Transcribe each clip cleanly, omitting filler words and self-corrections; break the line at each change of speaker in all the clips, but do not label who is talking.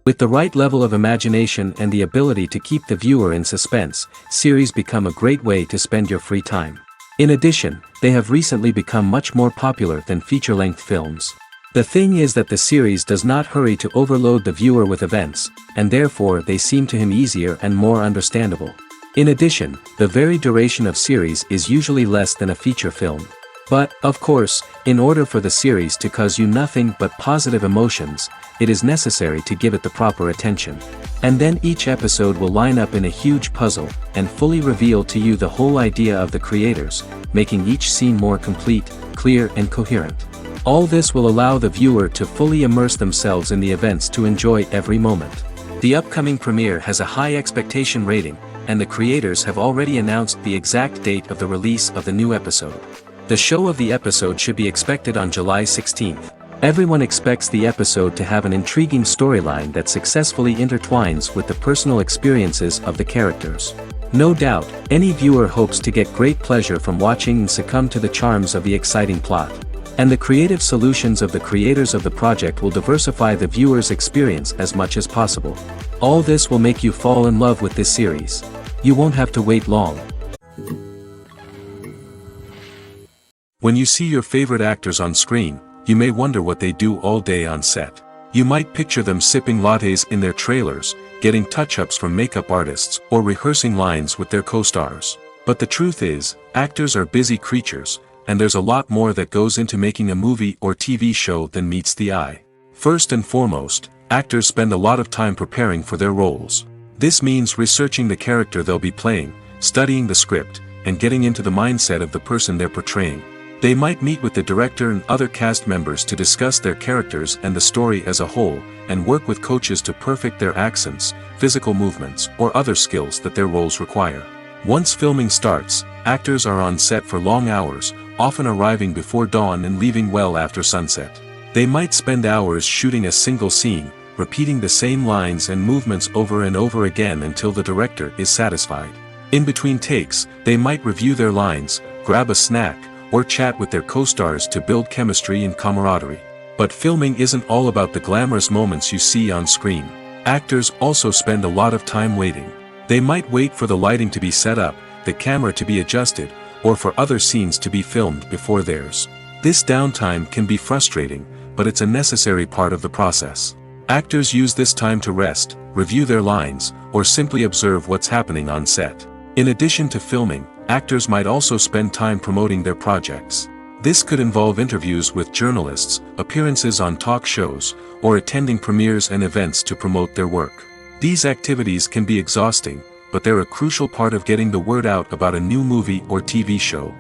With the right level of imagination and the ability to keep the viewer in suspense, series become a great way to spend your free time. In addition, they have recently become much more popular than feature-length films. The thing is that the series does not hurry to overload the viewer with events, and therefore they seem to him easier and more understandable. In addition, the very duration of series is usually less than a feature film. But, of course, in order for the series to cause you nothing but positive emotions, it is necessary to give it the proper attention. And then each episode will line up in a huge puzzle, and fully reveal to you the whole idea of the creators, making each scene more complete, clear and coherent. All this will allow the viewer to fully immerse themselves in the events to enjoy every moment. The upcoming premiere has a high expectation rating, and the creators have already announced the exact date of the release of the new episode. The show of the episode should be expected on July 16th. Everyone expects the episode to have an intriguing storyline that successfully intertwines with the personal experiences of the characters. No doubt, any viewer hopes to get great pleasure from watching and succumb to the charms of the exciting plot. And the creative solutions of the creators of the project will diversify the viewer's experience as much as possible. All this will make you fall in love with this series. You won't have to wait long. When you see your favorite actors on screen, you may wonder what they do all day on set. You might picture them sipping lattes in their trailers, getting touch-ups from makeup artists, or rehearsing lines with their co-stars. But the truth is, actors are busy creatures, and there's a lot more that goes into making a movie or TV show than meets the eye. First and foremost, actors spend a lot of time preparing for their roles. This means researching the character they'll be playing, studying the script, and getting into the mindset of the person they're portraying. They might meet with the director and other cast members to discuss their characters and the story as a whole, and work with coaches to perfect their accents, physical movements, or other skills that their roles require. Once filming starts, actors are on set for long hours, often arriving before dawn and leaving well after sunset. They might spend hours shooting a single scene, repeating the same lines and movements over and over again until the director is satisfied. In between takes, they might review their lines, grab a snack, or chat with their co-stars to build chemistry and camaraderie. But filming isn't all about the glamorous moments you see on screen. Actors also spend a lot of time waiting. They might wait for the lighting to be set up, the camera to be adjusted, or for other scenes to be filmed before theirs. This downtime can be frustrating, but it's a necessary part of the process. Actors use this time to rest, review their lines, or simply observe what's happening on set. In addition to filming, actors might also spend time promoting their projects. This could involve interviews with journalists, appearances on talk shows, or attending premieres and events to promote their work. These activities can be exhausting, but they're a crucial part of getting the word out about a new movie or TV show.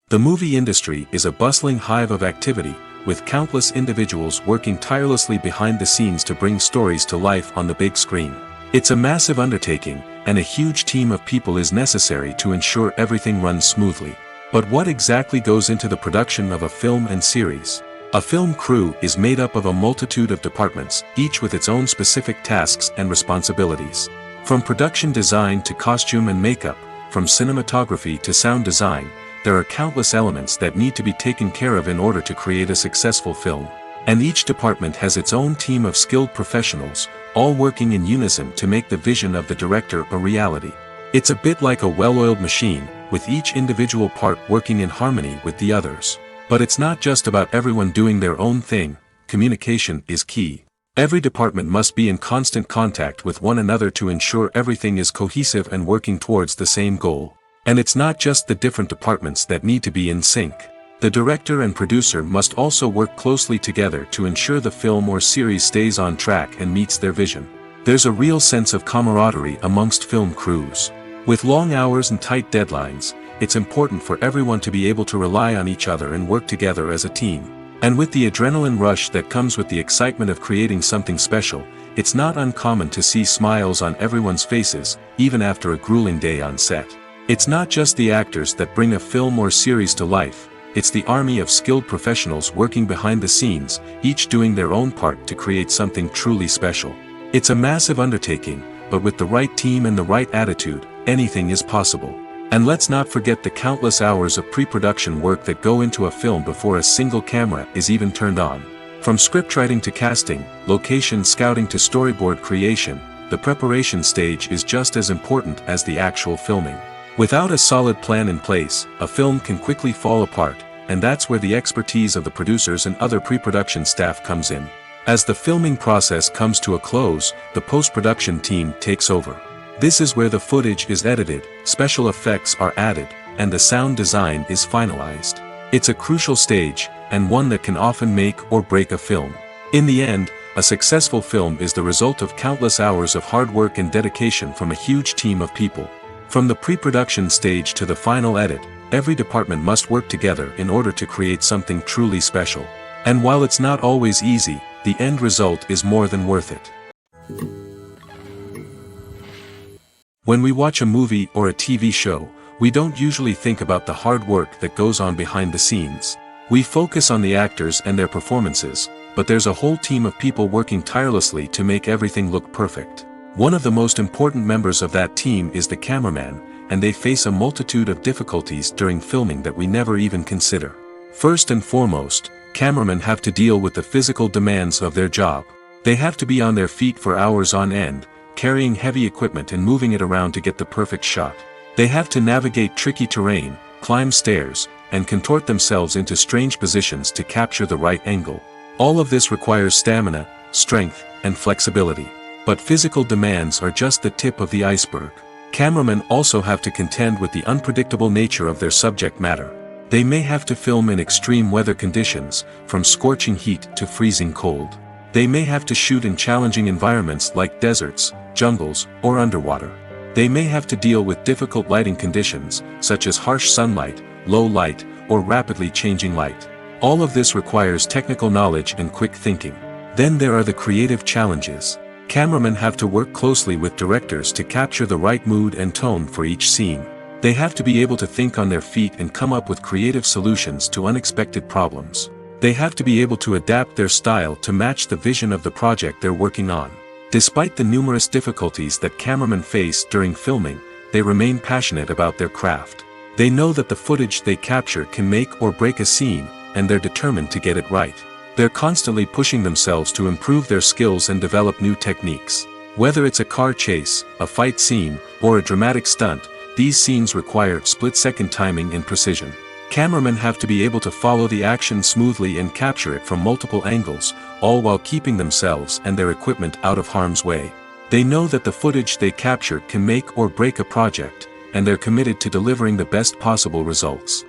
The movie industry is a bustling hive of activity, with countless individuals working tirelessly behind the scenes to bring stories to life on the big screen. It's a massive undertaking, and a huge team of people is necessary to ensure everything runs smoothly. But what exactly goes into the production of a film and series? A film crew is made up of a multitude of departments, each with its own specific tasks and responsibilities. From production design to costume and makeup, from cinematography to sound design, there are countless elements that need to be taken care of in order to create a successful film. And each department has its own team of skilled professionals, all working in unison to make the vision of the director a reality. It's a bit like a well-oiled machine, with each individual part working in harmony with the others. But it's not just about everyone doing their own thing. Communication is key. Every department must be in constant contact with one another to ensure everything is cohesive and working towards the same goal. And it's not just the different departments that need to be in sync. The director and producer must also work closely together to ensure the film or series stays on track and meets their vision. There's a real sense of camaraderie amongst film crews. With long hours and tight deadlines, it's important for everyone to be able to rely on each other and work together as a team. And with the adrenaline rush that comes with the excitement of creating something special, it's not uncommon to see smiles on everyone's faces, even after a grueling day on set. It's not just the actors that bring a film or series to life. It's the army of skilled professionals working behind the scenes, each doing their own part to create something truly special. It's a massive undertaking, but with the right team and the right attitude, anything is possible. And let's not forget the countless hours of pre-production work that go into a film before a single camera is even turned on. From scriptwriting to casting, location scouting to storyboard creation, the preparation stage is just as important as the actual filming. Without a solid plan in place, a film can quickly fall apart, and that's where the expertise of the producers and other pre-production staff comes in. As the filming process comes to a close, the post-production team takes over. This is where the footage is edited, special effects are added, and the sound design is finalized. It's a crucial stage, and one that can often make or break a film. In the end, a successful film is the result of countless hours of hard work and dedication from a huge team of people. From the pre-production stage to the final edit, every department must work together in order to create something truly special. And while it's not always easy, the end result is more than worth it. When we watch a movie or a TV show, we don't usually think about the hard work that goes on behind the scenes. We focus on the actors and their performances, but there's a whole team of people working tirelessly to make everything look perfect. One of the most important members of that team is the cameraman, and they face a multitude of difficulties during filming that we never even consider. First and foremost, cameramen have to deal with the physical demands of their job. They have to be on their feet for hours on end, carrying heavy equipment and moving it around to get the perfect shot. They have to navigate tricky terrain, climb stairs, and contort themselves into strange positions to capture the right angle. All of this requires stamina, strength, and flexibility. But physical demands are just the tip of the iceberg. Cameramen also have to contend with the unpredictable nature of their subject matter. They may have to film in extreme weather conditions, from scorching heat to freezing cold. They may have to shoot in challenging environments like deserts, jungles, or underwater. They may have to deal with difficult lighting conditions, such as harsh sunlight, low light, or rapidly changing light. All of this requires technical knowledge and quick thinking. Then there are the creative challenges. Cameramen have to work closely with directors to capture the right mood and tone for each scene. They have to be able to think on their feet and come up with creative solutions to unexpected problems. They have to be able to adapt their style to match the vision of the project they're working on. Despite the numerous difficulties that cameramen face during filming, they remain passionate about their craft. They know that the footage they capture can make or break a scene, and they're determined to get it right. They're constantly pushing themselves to improve their skills and develop new techniques. Whether it's a car chase, a fight scene, or a dramatic stunt, these scenes require split-second timing and precision. Cameramen have to be able to follow the action smoothly and capture it from multiple angles, all while keeping themselves and their equipment out of harm's way. They know that the footage they capture can make or break a project, and they're committed to delivering the best possible results.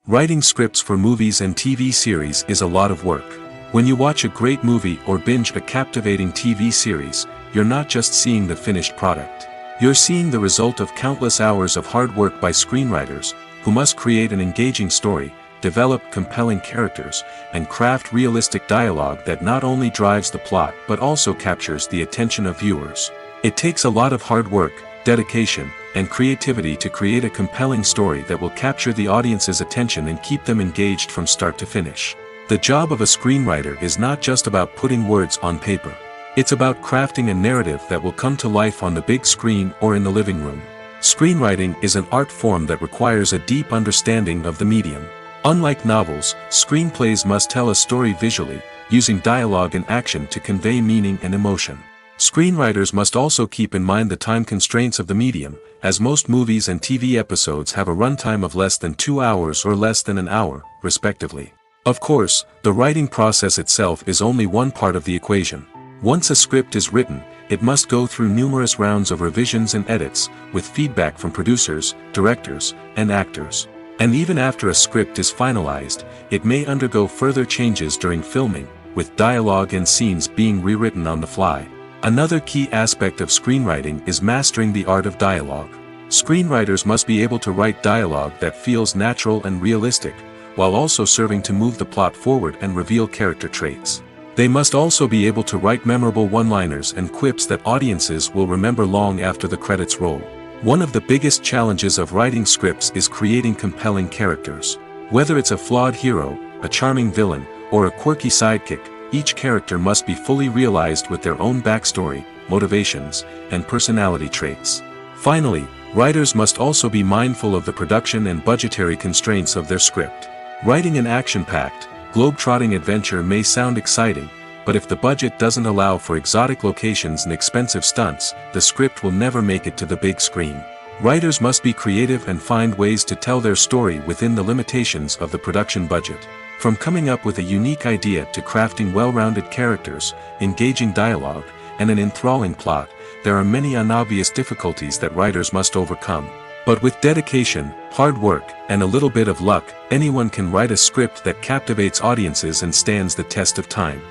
Writing scripts for movies and TV series is a lot of work. When you watch a great movie or binge a captivating TV series, you're not just seeing the finished product. You're seeing the result of countless hours of hard work by screenwriters, who must create an engaging story, develop compelling characters, and craft realistic dialogue that not only drives the plot but also captures the attention of viewers. It takes a lot of hard work, dedication, and creativity to create a compelling story that will capture the audience's attention and keep them engaged from start to finish. The job of a screenwriter is not just about putting words on paper. It's about crafting a narrative that will come to life on the big screen or in the living room. Screenwriting is an art form that requires a deep understanding of the medium. Unlike novels, screenplays must tell a story visually, using dialogue and action to convey meaning and emotion. Screenwriters must also keep in mind the time constraints of the medium, as most movies and TV episodes have a runtime of less than 2 hours or less than an hour, respectively. Of course, the writing process itself is only one part of the equation. Once a script is written, it must go through numerous rounds of revisions and edits, with feedback from producers, directors, and actors. And even after a script is finalized, it may undergo further changes during filming, with dialogue and scenes being rewritten on the fly. Another key aspect of screenwriting is mastering the art of dialogue. Screenwriters must be able to write dialogue that feels natural and realistic, while also serving to move the plot forward and reveal character traits. They must also be able to write memorable one-liners and quips that audiences will remember long after the credits roll. One of the biggest challenges of writing scripts is creating compelling characters. Whether it's a flawed hero, a charming villain, or a quirky sidekick, each character must be fully realized with their own backstory, motivations, and personality traits. Finally, writers must also be mindful of the production and budgetary constraints of their script. Writing an action-packed, globe-trotting adventure may sound exciting, but if the budget doesn't allow for exotic locations and expensive stunts, the script will never make it to the big screen. Writers must be creative and find ways to tell their story within the limitations of the production budget. From coming up with a unique idea to crafting well-rounded characters, engaging dialogue, and an enthralling plot, there are many unobvious difficulties that writers must overcome. But with dedication, hard work, and a little bit of luck, anyone can write a script that captivates audiences and stands the test of time.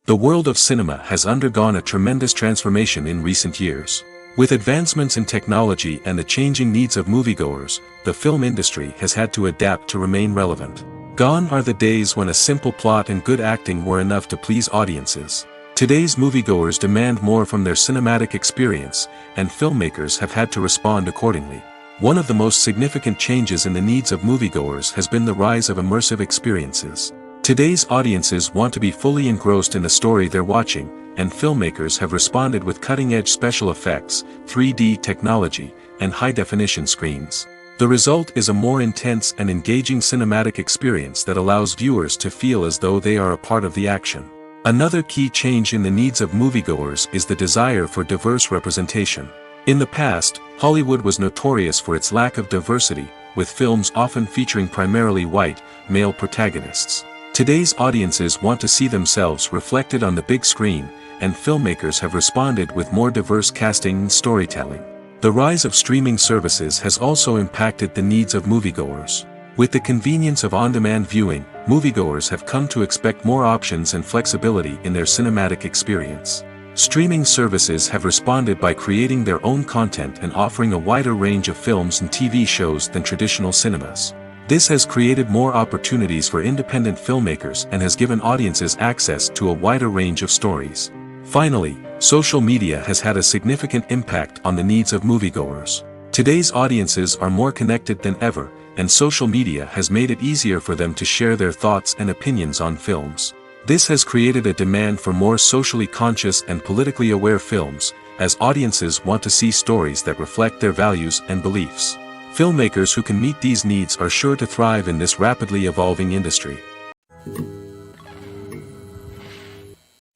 The world of cinema has undergone a tremendous transformation in recent years. With advancements in technology and the changing needs of moviegoers, the film industry has had to adapt to remain relevant. Gone are the days when a simple plot and good acting were enough to please audiences. Today's moviegoers demand more from their cinematic experience, and filmmakers have had to respond accordingly. One of the most significant changes in the needs of moviegoers has been the rise of immersive experiences. Today's audiences want to be fully engrossed in the story they're watching, and filmmakers have responded with cutting-edge special effects, 3D technology, and high-definition screens. The result is a more intense and engaging cinematic experience that allows viewers to feel as though they are a part of the action. Another key change in the needs of moviegoers is the desire for diverse representation. In the past, Hollywood was notorious for its lack of diversity, with films often featuring primarily white, male protagonists. Today's audiences want to see themselves reflected on the big screen, and filmmakers have responded with more diverse casting and storytelling. The rise of streaming services has also impacted the needs of moviegoers. With the convenience of on-demand viewing, moviegoers have come to expect more options and flexibility in their cinematic experience. Streaming services have responded by creating their own content and offering a wider range of films and TV shows than traditional cinemas. This has created more opportunities for independent filmmakers and has given audiences access to a wider range of stories. Finally, social media has had a significant impact on the needs of moviegoers. Today's audiences are more connected than ever, and social media has made it easier for them to share their thoughts and opinions on films. This has created a demand for more socially conscious and politically aware films, as audiences want to see stories that reflect their values and beliefs. Filmmakers who can meet these needs are sure to thrive in this rapidly evolving industry.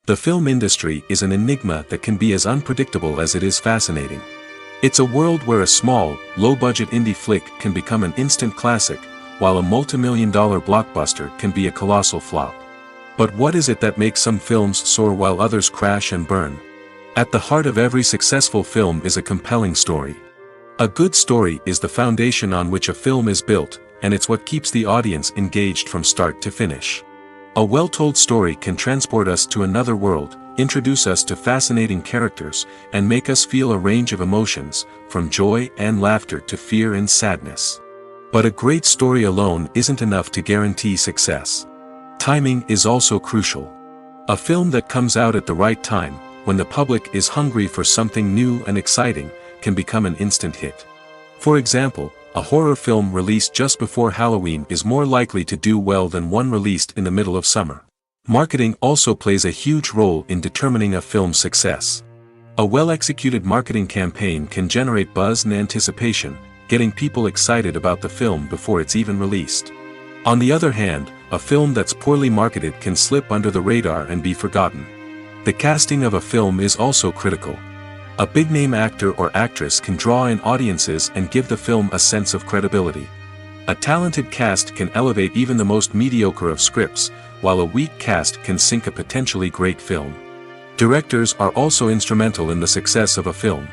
The film industry is an enigma that can be as unpredictable as it is fascinating. It's a world where a small, low-budget indie flick can become an instant classic, while a multi-million-dollar blockbuster can be a colossal flop. But what is it that makes some films soar while others crash and burn? At the heart of every successful film is a compelling story. A good story is the foundation on which a film is built, and it's what keeps the audience engaged from start to finish. A well-told story can transport us to another world, introduce us to fascinating characters, and make us feel a range of emotions, from joy and laughter to fear and sadness. But a great story alone isn't enough to guarantee success. Timing is also crucial. A film that comes out at the right time, when the public is hungry for something new and exciting, can become an instant hit. For example, a horror film released just before Halloween is more likely to do well than one released in the middle of summer. Marketing also plays a huge role in determining a film's success. A well-executed marketing campaign can generate buzz and anticipation, getting people excited about the film before it's even released. On the other hand, a film that's poorly marketed can slip under the radar and be forgotten. The casting of a film is also critical. A big-name actor or actress can draw in audiences and give the film a sense of credibility. A talented cast can elevate even the most mediocre of scripts, while a weak cast can sink a potentially great film. Directors are also instrumental in the success of a film.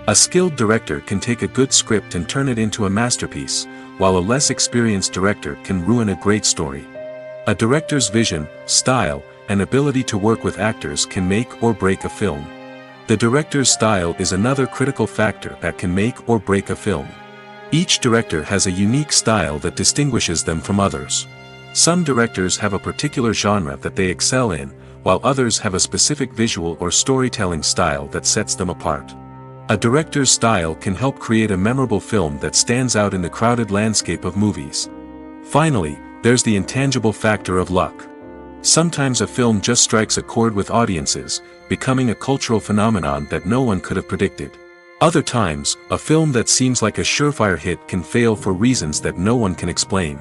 A skilled director can take a good script and turn it into a masterpiece, while a less experienced director can ruin a great story. A director's vision, style, and ability to work with actors can make or break a film. The director's style is another critical factor that can make or break a film. Each director has a unique style that distinguishes them from others. Some directors have a particular genre that they excel in, while others have a specific visual or storytelling style that sets them apart. A director's style can help create a memorable film that stands out in the crowded landscape of movies. Finally, there's the intangible factor of luck. Sometimes a film just strikes a chord with audiences, becoming a cultural phenomenon that no one could have predicted. Other times, a film that seems like a surefire hit can fail for reasons that no one can explain.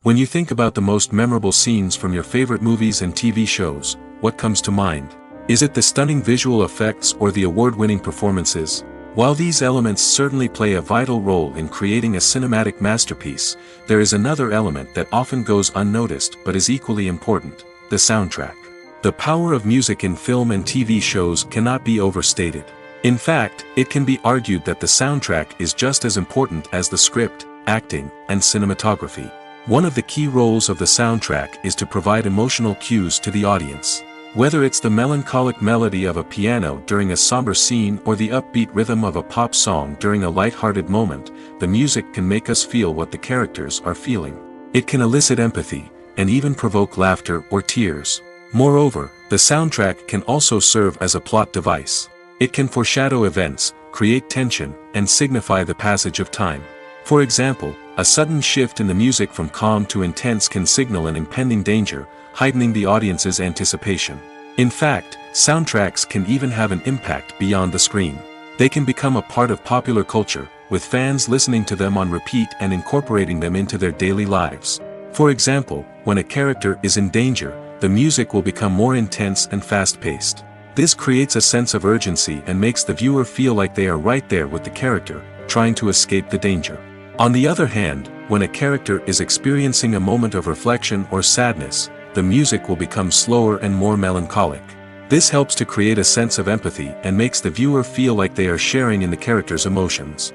When you think about the most memorable scenes from your favorite movies and TV shows, what comes to mind? Is it the stunning visual effects or the award-winning performances? While these elements certainly play a vital role in creating a cinematic masterpiece, there is another element that often goes unnoticed but is equally important: the soundtrack. The power of music in film and TV shows cannot be overstated. In fact, it can be argued that the soundtrack is just as important as the script, acting, and cinematography. One of the key roles of the soundtrack is to provide emotional cues to the audience. Whether it's the melancholic melody of a piano during a somber scene or the upbeat rhythm of a pop song during a light-hearted moment, the music can make us feel what the characters are feeling. It can elicit empathy, and even provoke laughter or tears. Moreover, the soundtrack can also serve as a plot device. It can foreshadow events, create tension, and signify the passage of time. For example, a sudden shift in the music from calm to intense can signal an impending danger, heightening the audience's anticipation. In fact, soundtracks can even have an impact beyond the screen. They can become a part of popular culture, with fans listening to them on repeat and incorporating them into their daily lives. For example, when a character is in danger, the music will become more intense and fast-paced. This creates a sense of urgency and makes the viewer feel like they are right there with the character, trying to escape the danger. On the other hand, when a character is experiencing a moment of reflection or sadness, the music will become slower and more melancholic. This helps to create a sense of empathy and makes the viewer feel like they are sharing in the character's emotions.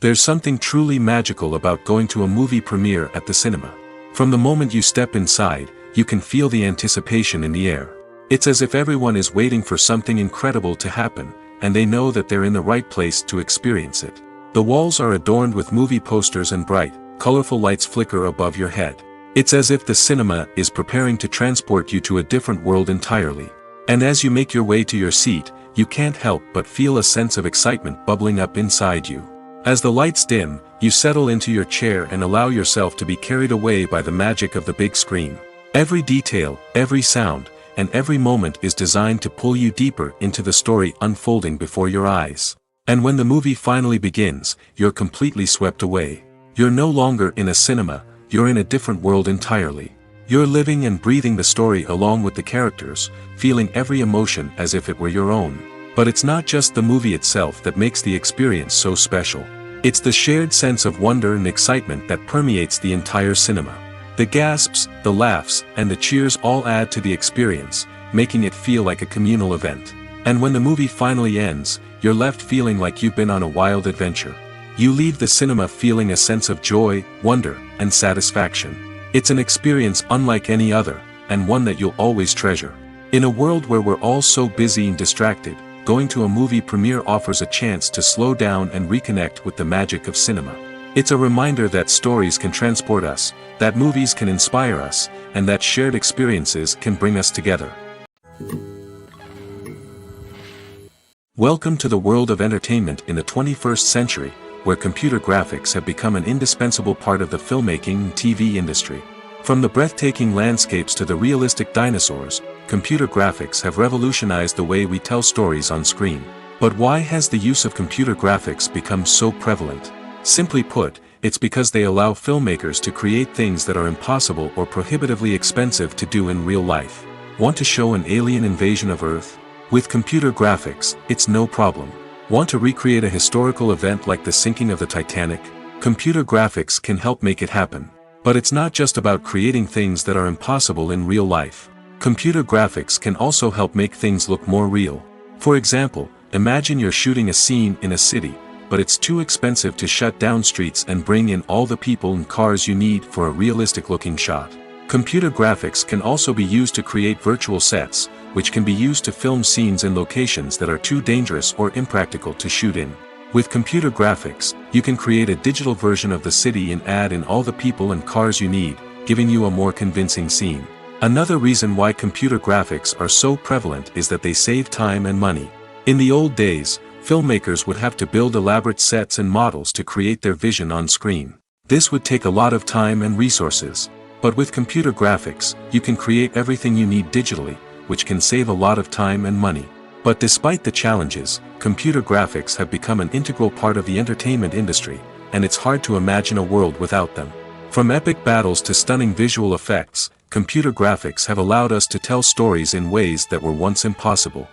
There's something truly magical about going to a movie premiere at the cinema. From the moment you step inside, you can feel the anticipation in the air. It's as if everyone is waiting for something incredible to happen, and they know that they're in the right place to experience it. The walls are adorned with movie posters and bright, colorful lights flicker above your head. It's as if the cinema is preparing to transport you to a different world entirely. And as you make your way to your seat, you can't help but feel a sense of excitement bubbling up inside you. As the lights dim, you settle into your chair and allow yourself to be carried away by the magic of the big screen. Every detail, every sound, and every moment is designed to pull you deeper into the story unfolding before your eyes. And when the movie finally begins, you're completely swept away. You're no longer in a cinema, you're in a different world entirely. You're living and breathing the story along with the characters, feeling every emotion as if it were your own. But it's not just the movie itself that makes the experience so special. It's the shared sense of wonder and excitement that permeates the entire cinema. The gasps, the laughs, and the cheers all add to the experience, making it feel like a communal event. And when the movie finally ends, you're left feeling like you've been on a wild adventure. You leave the cinema feeling a sense of joy, wonder, and satisfaction. It's an experience unlike any other, and one that you'll always treasure. In a world where we're all so busy and distracted, going to a movie premiere offers a chance to slow down and reconnect with the magic of cinema. It's a reminder that stories can transport us, that movies can inspire us, and that shared experiences can bring us together. Welcome to the world of entertainment in the 21st century, where computer graphics have become an indispensable part of the filmmaking and TV industry. From the breathtaking landscapes to the realistic dinosaurs, computer graphics have revolutionized the way we tell stories on screen. But why has the use of computer graphics become so prevalent? Simply put, it's because they allow filmmakers to create things that are impossible or prohibitively expensive to do in real life. Want to show an alien invasion of Earth? With computer graphics, it's no problem. Want to recreate a historical event like the sinking of the Titanic? Computer graphics can help make it happen. But it's not just about creating things that are impossible in real life. Computer graphics can also help make things look more real. For example, imagine you're shooting a scene in a city, but it's too expensive to shut down streets and bring in all the people and cars you need for a realistic-looking shot. Computer graphics can also be used to create virtual sets, which can be used to film scenes in locations that are too dangerous or impractical to shoot in. With computer graphics, you can create a digital version of the city and add in all the people and cars you need, giving you a more convincing scene. Another reason why computer graphics are so prevalent is that they save time and money. In the old days, filmmakers would have to build elaborate sets and models to create their vision on screen. This would take a lot of time and resources. But with computer graphics, you can create everything you need digitally, which can save a lot of time and money. But despite the challenges, computer graphics have become an integral part of the entertainment industry, and it's hard to imagine a world without them. From epic battles to stunning visual effects, computer graphics have allowed us to tell stories in ways that were once impossible.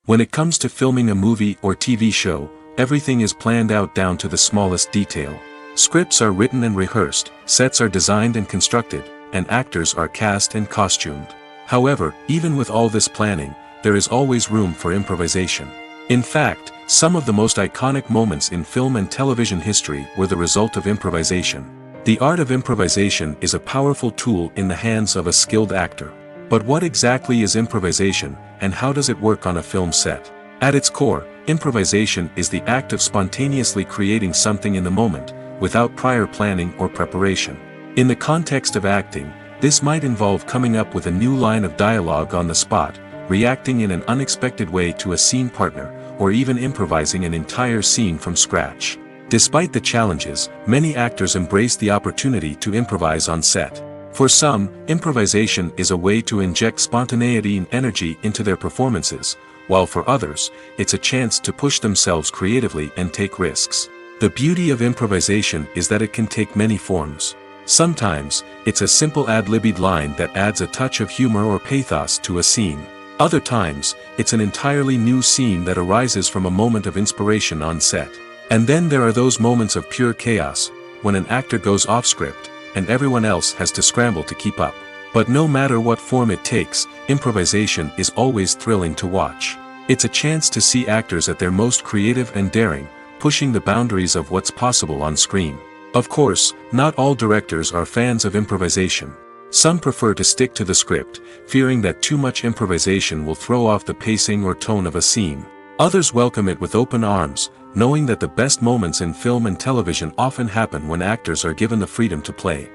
When it comes to filming a movie or TV show, everything is planned out down to the smallest detail. Scripts are written and rehearsed, sets are designed and constructed, and actors are cast and costumed. However, even with all this planning, there is always room for improvisation. In fact, some of the most iconic moments in film and television history were the result of improvisation. The art of improvisation is a powerful tool in the hands of a skilled actor. But what exactly is improvisation, and how does it work on a film set? At its core, improvisation is the act of spontaneously creating something in the moment, without prior planning or preparation. In the context of acting, this might involve coming up with a new line of dialogue on the spot, reacting in an unexpected way to a scene partner, or even improvising an entire scene from scratch. Despite the challenges, many actors embrace the opportunity to improvise on set. For some, improvisation is a way to inject spontaneity and energy into their performances, while for others, it's a chance to push themselves creatively and take risks. The beauty of improvisation is that it can take many forms. Sometimes, it's a simple ad-libbed line that adds a touch of humor or pathos to a scene. Other times, it's an entirely new scene that arises from a moment of inspiration on set. And then there are those moments of pure chaos, when an actor goes off script, and everyone else has to scramble to keep up. But no matter what form it takes, improvisation is always thrilling to watch. It's a chance to see actors at their most creative and daring, pushing the boundaries of what's possible on screen. Of course, not all directors are fans of improvisation. Some prefer to stick to the script, fearing that too much improvisation will throw off the pacing or tone of a scene. Others welcome it with open arms, knowing that the best moments in film and television often happen when actors are given the freedom to play.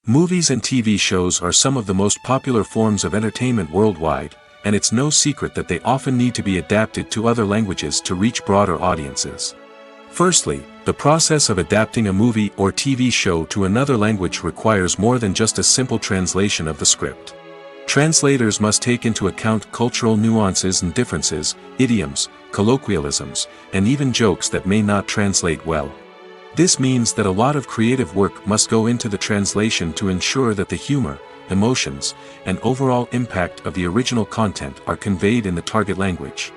Movies and TV shows are some of the most popular forms of entertainment worldwide, and it's no secret that they often need to be adapted to other languages to reach broader audiences. Firstly, the process of adapting a movie or TV show to another language requires more than just a simple translation of the script. Translators must take into account cultural nuances and differences, idioms, colloquialisms, and even jokes that may not translate well. This means that a lot of creative work must go into the translation to ensure that the humor, emotions, and overall impact of the original content are conveyed in the target language.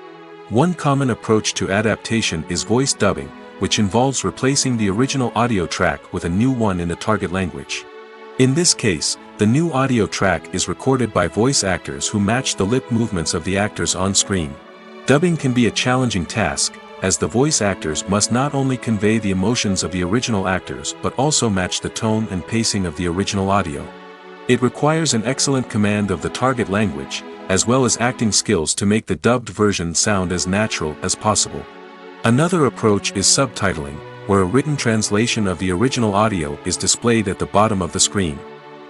One common approach to adaptation is voice dubbing, which involves replacing the original audio track with a new one in the target language. In this case, the new audio track is recorded by voice actors who match the lip movements of the actors on screen. Dubbing can be a challenging task, as the voice actors must not only convey the emotions of the original actors but also match the tone and pacing of the original audio. It requires an excellent command of the target language, as well as acting skills to make the dubbed version sound as natural as possible. Another approach is subtitling, where a written translation of the original audio is displayed at the bottom of the screen.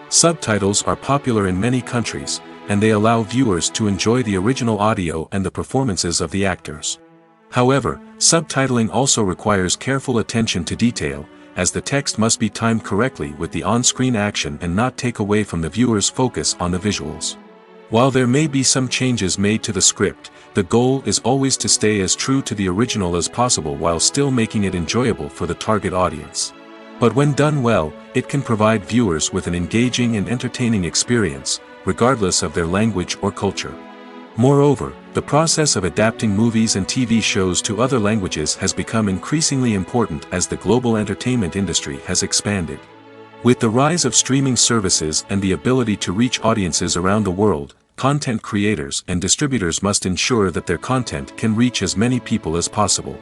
Subtitles are popular in many countries, and they allow viewers to enjoy the original audio and the performances of the actors. However, subtitling also requires careful attention to detail, as the text must be timed correctly with the on-screen action and not take away from the viewer's focus on the visuals. While there may be some changes made to the script, the goal is always to stay as true to the original as possible while still making it enjoyable for the target audience. But when done well, it can provide viewers with an engaging and entertaining experience, regardless of their language or culture. Moreover, the process of adapting movies and TV shows to other languages has become increasingly important as the global entertainment industry has expanded. With the rise of streaming services and the ability to reach audiences around the world, content creators and distributors must ensure that their content can reach as many people as possible.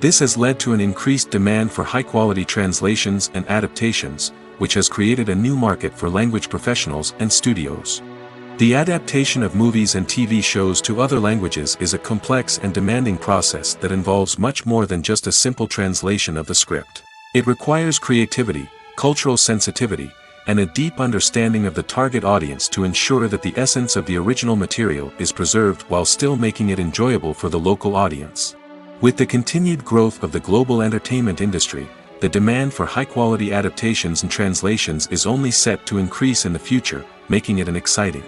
This has led to an increased demand for high-quality translations and adaptations, which has created a new market for language professionals and studios. The adaptation of movies and TV shows to other languages is a complex and demanding process that involves much more than just a simple translation of the script. It requires creativity, cultural sensitivity, and a deep understanding of the target audience to ensure that the essence of the original material is preserved while still making it enjoyable for the local audience. With the continued growth of the global entertainment industry, the demand for high-quality adaptations and translations is only set to increase in the future, making it an exciting.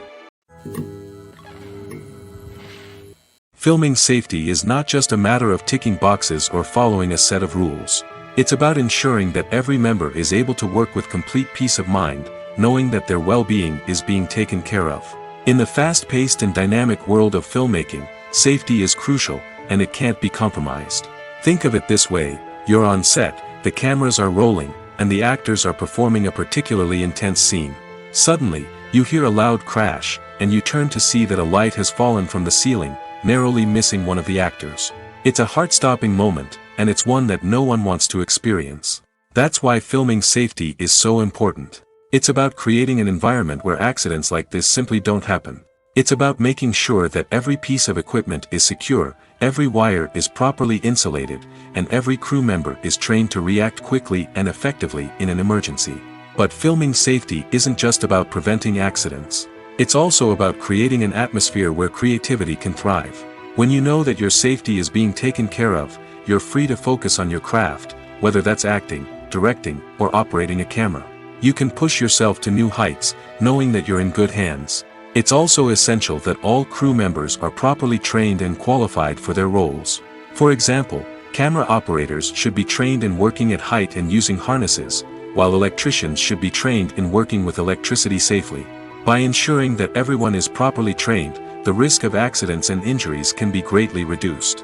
Filming safety is not just a matter of ticking boxes or following a set of rules. It's about ensuring that every member is able to work with complete peace of mind, knowing that their well-being is being taken care of. In the fast-paced and dynamic world of filmmaking, safety is crucial, and it can't be compromised. Think of it this way: you're on set, the cameras are rolling, and the actors are performing a particularly intense scene. Suddenly, you hear a loud crash, and you turn to see that a light has fallen from the ceiling, narrowly missing one of the actors. It's a heart-stopping moment, and it's one that no one wants to experience. That's why filming safety is so important. It's about creating an environment where accidents like this simply don't happen. It's about making sure that every piece of equipment is secure, every wire is properly insulated, and every crew member is trained to react quickly and effectively in an emergency. But filming safety isn't just about preventing accidents. It's also about creating an atmosphere where creativity can thrive. When you know that your safety is being taken care of, you're free to focus on your craft, whether that's acting, directing, or operating a camera. You can push yourself to new heights, knowing that you're in good hands. It's also essential that all crew members are properly trained and qualified for their roles. For example, camera operators should be trained in working at height and using harnesses, while electricians should be trained in working with electricity safely. By ensuring that everyone is properly trained, the risk of accidents and injuries can be greatly reduced.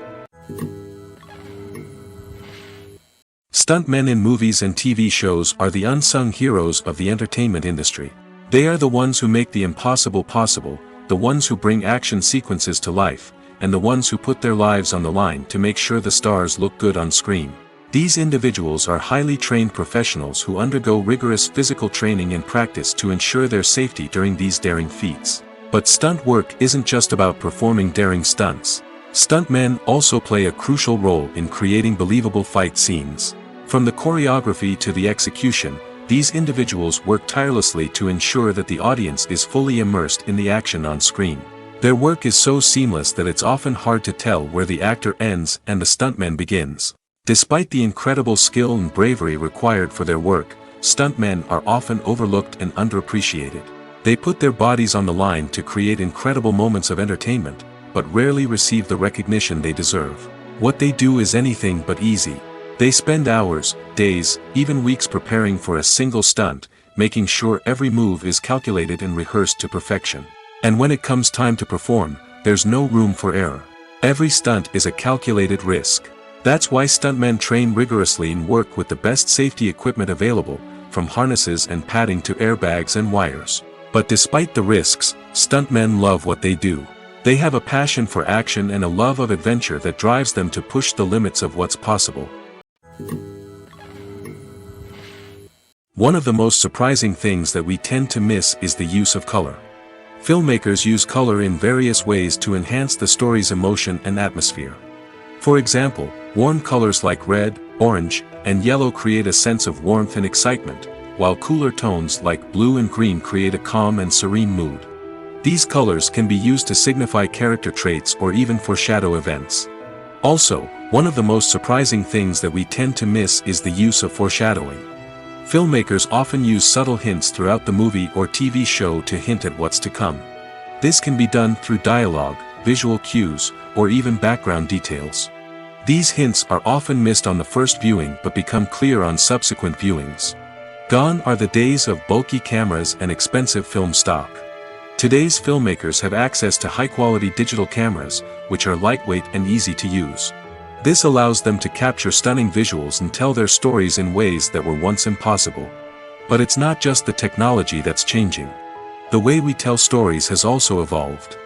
Stuntmen in movies and TV shows are the unsung heroes of the entertainment industry. They are the ones who make the impossible possible, the ones who bring action sequences to life, and the ones who put their lives on the line to make sure the stars look good on screen. These individuals are highly trained professionals who undergo rigorous physical training and practice to ensure their safety during these daring feats. But stunt work isn't just about performing daring stunts. Stuntmen also play a crucial role in creating believable fight scenes. From the choreography to the execution, these individuals work tirelessly to ensure that the audience is fully immersed in the action on screen. Their work is so seamless that it's often hard to tell where the actor ends and the stuntman begins. Despite the incredible skill and bravery required for their work, stuntmen are often overlooked and underappreciated. They put their bodies on the line to create incredible moments of entertainment, but rarely receive the recognition they deserve. What they do is anything but easy. They spend hours, days, even weeks preparing for a single stunt, making sure every move is calculated and rehearsed to perfection. And when it comes time to perform, there's no room for error. Every stunt is a calculated risk. That's why stuntmen train rigorously and work with the best safety equipment available, from harnesses and padding to airbags and wires. But despite the risks, stuntmen love what they do. They have a passion for action and a love of adventure that drives them to push the limits of what's possible. One of the most surprising things that we tend to miss is the use of color. Filmmakers use color in various ways to enhance the story's emotion and atmosphere. For example, warm colors like red, orange, and yellow create a sense of warmth and excitement, while cooler tones like blue and green create a calm and serene mood. These colors can be used to signify character traits or even foreshadow events. Also, one of the most surprising things that we tend to miss is the use of foreshadowing. Filmmakers often use subtle hints throughout the movie or TV show to hint at what's to come. This can be done through dialogue, visual cues, or even background details. These hints are often missed on the first viewing but become clear on subsequent viewings. Gone are the days of bulky cameras and expensive film stock. Today's filmmakers have access to high-quality digital cameras, which are lightweight and easy to use. This allows them to capture stunning visuals and tell their stories in ways that were once impossible. But it's not just the technology that's changing. The way we tell stories has also evolved.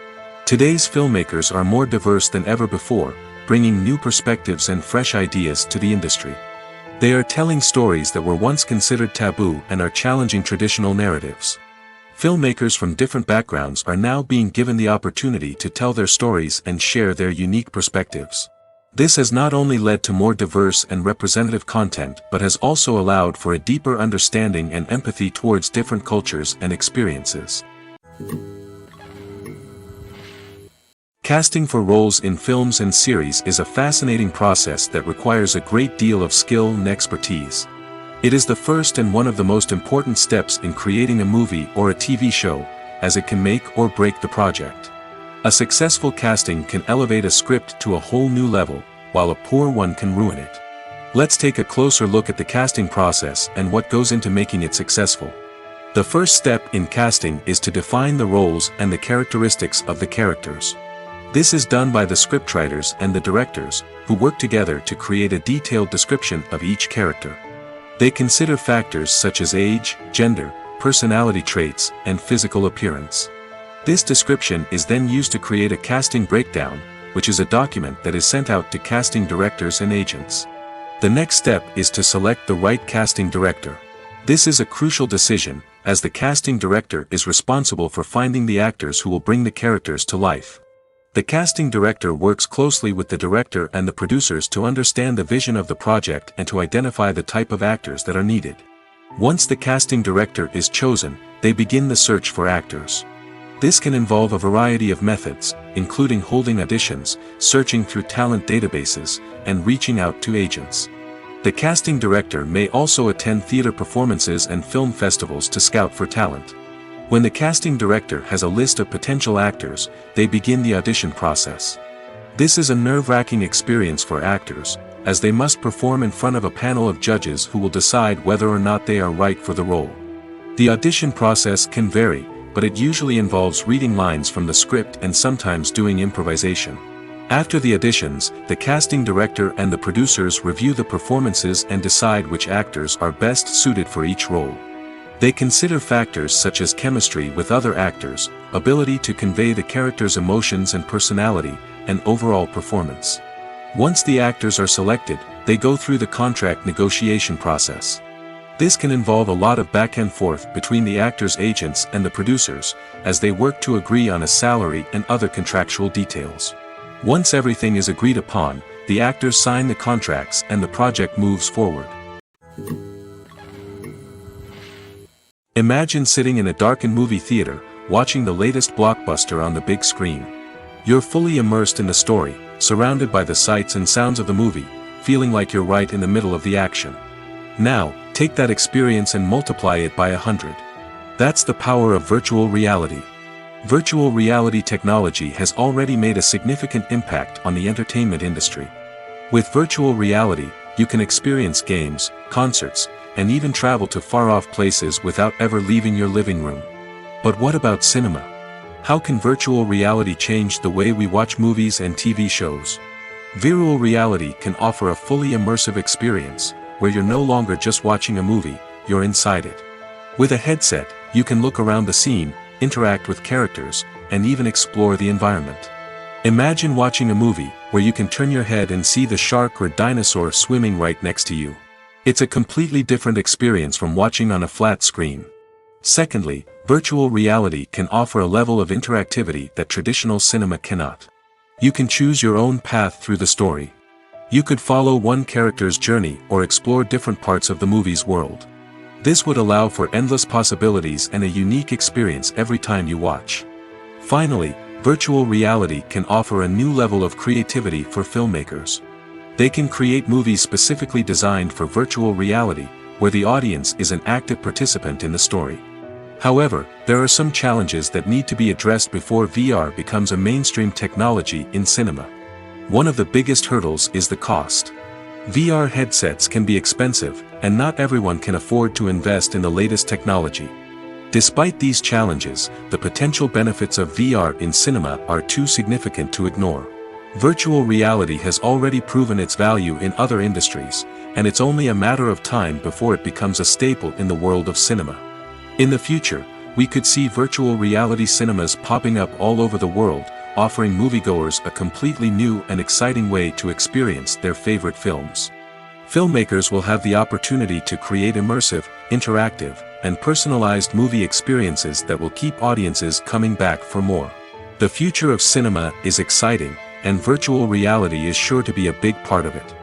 Today's filmmakers are more diverse than ever before, bringing new perspectives and fresh ideas to the industry. They are telling stories that were once considered taboo and are challenging traditional narratives. Filmmakers from different backgrounds are now being given the opportunity to tell their stories and share their unique perspectives. This has not only led to more diverse and representative content but has also allowed for a deeper understanding and empathy towards different cultures and experiences. Casting for roles in films and series is a fascinating process that requires a great deal of skill and expertise. It is the first and one of the most important steps in creating a movie or a TV show, as it can make or break the project. A successful casting can elevate a script to a whole new level, while a poor one can ruin it. Let's take a closer look at the casting process and what goes into making it successful. The first step in casting is to define the roles and the characteristics of the characters. This is done by the scriptwriters and the directors, who work together to create a detailed description of each character. They consider factors such as age, gender, personality traits, and physical appearance. This description is then used to create a casting breakdown, which is a document that is sent out to casting directors and agents. The next step is to select the right casting director. This is a crucial decision, as the casting director is responsible for finding the actors who will bring the characters to life. The casting director works closely with the director and the producers to understand the vision of the project and to identify the type of actors that are needed. Once the casting director is chosen, they begin the search for actors. This can involve a variety of methods, including holding auditions, searching through talent databases, and reaching out to agents. The casting director may also attend theater performances and film festivals to scout for talent. When the casting director has a list of potential actors, they begin the audition process. This is a nerve-wracking experience for actors, as they must perform in front of a panel of judges who will decide whether or not they are right for the role. The audition process can vary, but it usually involves reading lines from the script and sometimes doing improvisation. After the auditions, the casting director and the producers review the performances and decide which actors are best suited for each role. They consider factors such as chemistry with other actors, ability to convey the character's emotions and personality, and overall performance. Once the actors are selected, they go through the contract negotiation process. This can involve a lot of back and forth between the actors' agents and the producers, as they work to agree on a salary and other contractual details. Once everything is agreed upon, the actors sign the contracts and the project moves forward. Imagine sitting in a darkened movie theater, watching the latest blockbuster on the big screen. You're fully immersed in the story, surrounded by the sights and sounds of the movie, feeling like you're right in the middle of the action. Now, take that experience and multiply it by 100. That's the power of virtual reality. Virtual reality technology has already made a significant impact on the entertainment industry. With virtual reality, you can experience games, concerts, and even travel to far-off places without ever leaving your living room. But what about cinema? How can virtual reality change the way we watch movies and TV shows? Virtual reality can offer a fully immersive experience, where you're no longer just watching a movie, you're inside it. With a headset, you can look around the scene, interact with characters, and even explore the environment. Imagine watching a movie where you can turn your head and see the shark or dinosaur swimming right next to you. It's a completely different experience from watching on a flat screen. Secondly, virtual reality can offer a level of interactivity that traditional cinema cannot. You can choose your own path through the story. You could follow one character's journey or explore different parts of the movie's world. This would allow for endless possibilities and a unique experience every time you watch. Finally, virtual reality can offer a new level of creativity for filmmakers. They can create movies specifically designed for virtual reality, where the audience is an active participant in the story. However, there are some challenges that need to be addressed before VR becomes a mainstream technology in cinema. One of the biggest hurdles is the cost. VR headsets can be expensive, and not everyone can afford to invest in the latest technology. Despite these challenges, the potential benefits of VR in cinema are too significant to ignore. Virtual reality has already proven its value in other industries, and it's only a matter of time before it becomes a staple in the world of cinema. In the future, we could see virtual reality cinemas popping up all over the world, offering moviegoers a completely new and exciting way to experience their favorite films. Filmmakers will have the opportunity to create immersive, interactive, and personalized movie experiences that will keep audiences coming back for more. The future of cinema is exciting, and virtual reality is sure to be a big part of it.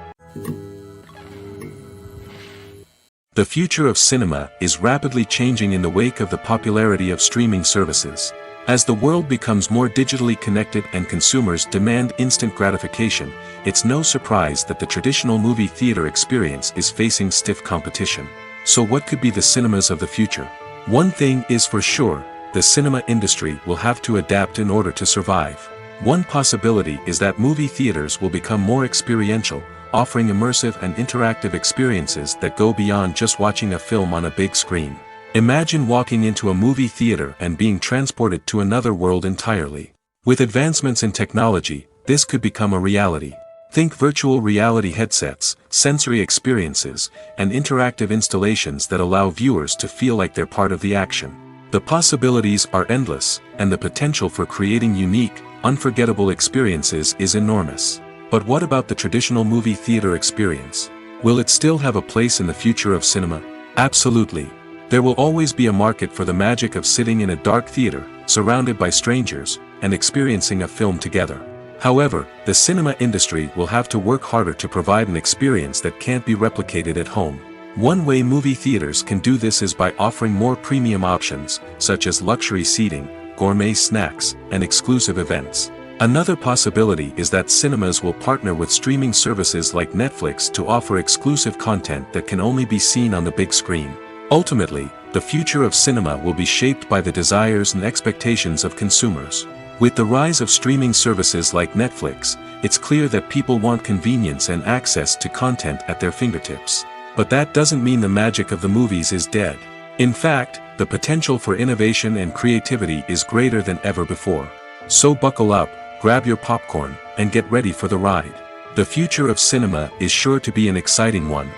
The future of cinema is rapidly changing in the wake of the popularity of streaming services. As the world becomes more digitally connected and consumers demand instant gratification, it's no surprise that the traditional movie theater experience is facing stiff competition. So what could be the cinemas of the future? One thing is for sure, the cinema industry will have to adapt in order to survive. One possibility is that movie theaters will become more experiential, offering immersive and interactive experiences that go beyond just watching a film on a big screen. Imagine walking into a movie theater and being transported to another world entirely. With advancements in technology, this could become a reality. Think virtual reality headsets, sensory experiences, and interactive installations that allow viewers to feel like they're part of the action. The possibilities are endless, and the potential for creating unique, unforgettable experiences is enormous. But what about the traditional movie theater experience? Will it still have a place in the future of cinema? Absolutely. There will always be a market for the magic of sitting in a dark theater, surrounded by strangers, and experiencing a film together. However, the cinema industry will have to work harder to provide an experience that can't be replicated at home. One way movie theaters can do this is by offering more premium options, such as luxury seating, gourmet snacks, and exclusive events. Another possibility is that cinemas will partner with streaming services like Netflix to offer exclusive content that can only be seen on the big screen. Ultimately, the future of cinema will be shaped by the desires and expectations of consumers. With the rise of streaming services like Netflix, it's clear that people want convenience and access to content at their fingertips. But that doesn't mean the magic of the movies is dead. In fact, the potential for innovation and creativity is greater than ever before. So buckle up, grab your popcorn, and get ready for the ride. The future of cinema is sure to be an exciting one.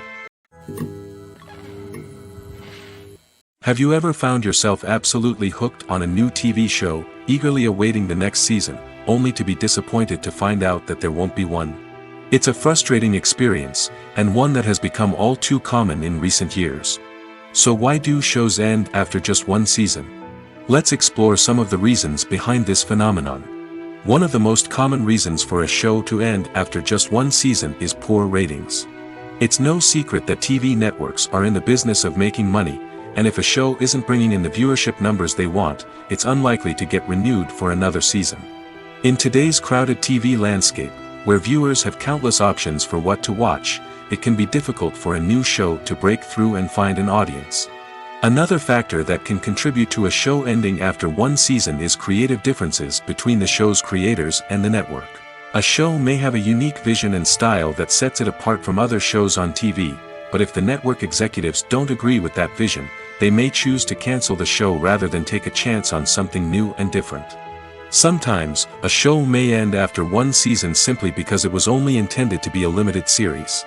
Have you ever found yourself absolutely hooked on a new TV show, eagerly awaiting the next season, only to be disappointed to find out that there won't be one? It's a frustrating experience, and one that has become all too common in recent years. So why do shows end after just one season? Let's explore some of the reasons behind this phenomenon. One of the most common reasons for a show to end after just one season is poor ratings. It's no secret that TV networks are in the business of making money, and if a show isn't bringing in the viewership numbers they want, it's unlikely to get renewed for another season. In today's crowded TV landscape, where viewers have countless options for what to watch, it can be difficult for a new show to break through and find an audience. Another factor that can contribute to a show ending after one season is creative differences between the show's creators and the network. A show may have a unique vision and style that sets it apart from other shows on TV, but if the network executives don't agree with that vision, they may choose to cancel the show rather than take a chance on something new and different. Sometimes, a show may end after one season simply because it was only intended to be a limited series.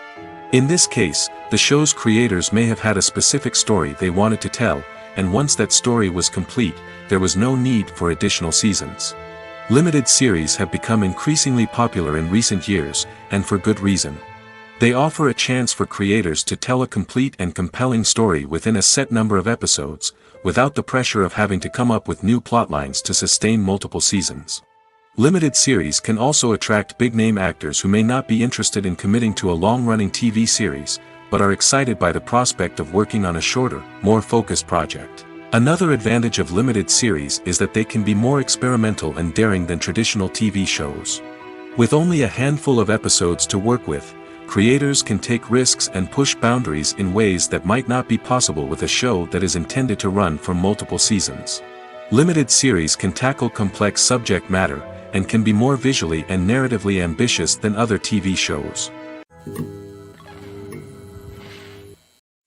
In this case, the show's creators may have had a specific story they wanted to tell, and once that story was complete, there was no need for additional seasons. Limited series have become increasingly popular in recent years, and for good reason. They offer a chance for creators to tell a complete and compelling story within a set number of episodes, without the pressure of having to come up with new plotlines to sustain multiple seasons. Limited series can also attract big-name actors who may not be interested in committing to a long-running TV series, but are excited by the prospect of working on a shorter, more focused project. Another advantage of limited series is that they can be more experimental and daring than traditional TV shows. With only a handful of episodes to work with, creators can take risks and push boundaries in ways that might not be possible with a show that is intended to run for multiple seasons. Limited series can tackle complex subject matter, and can be more visually and narratively ambitious than other TV shows.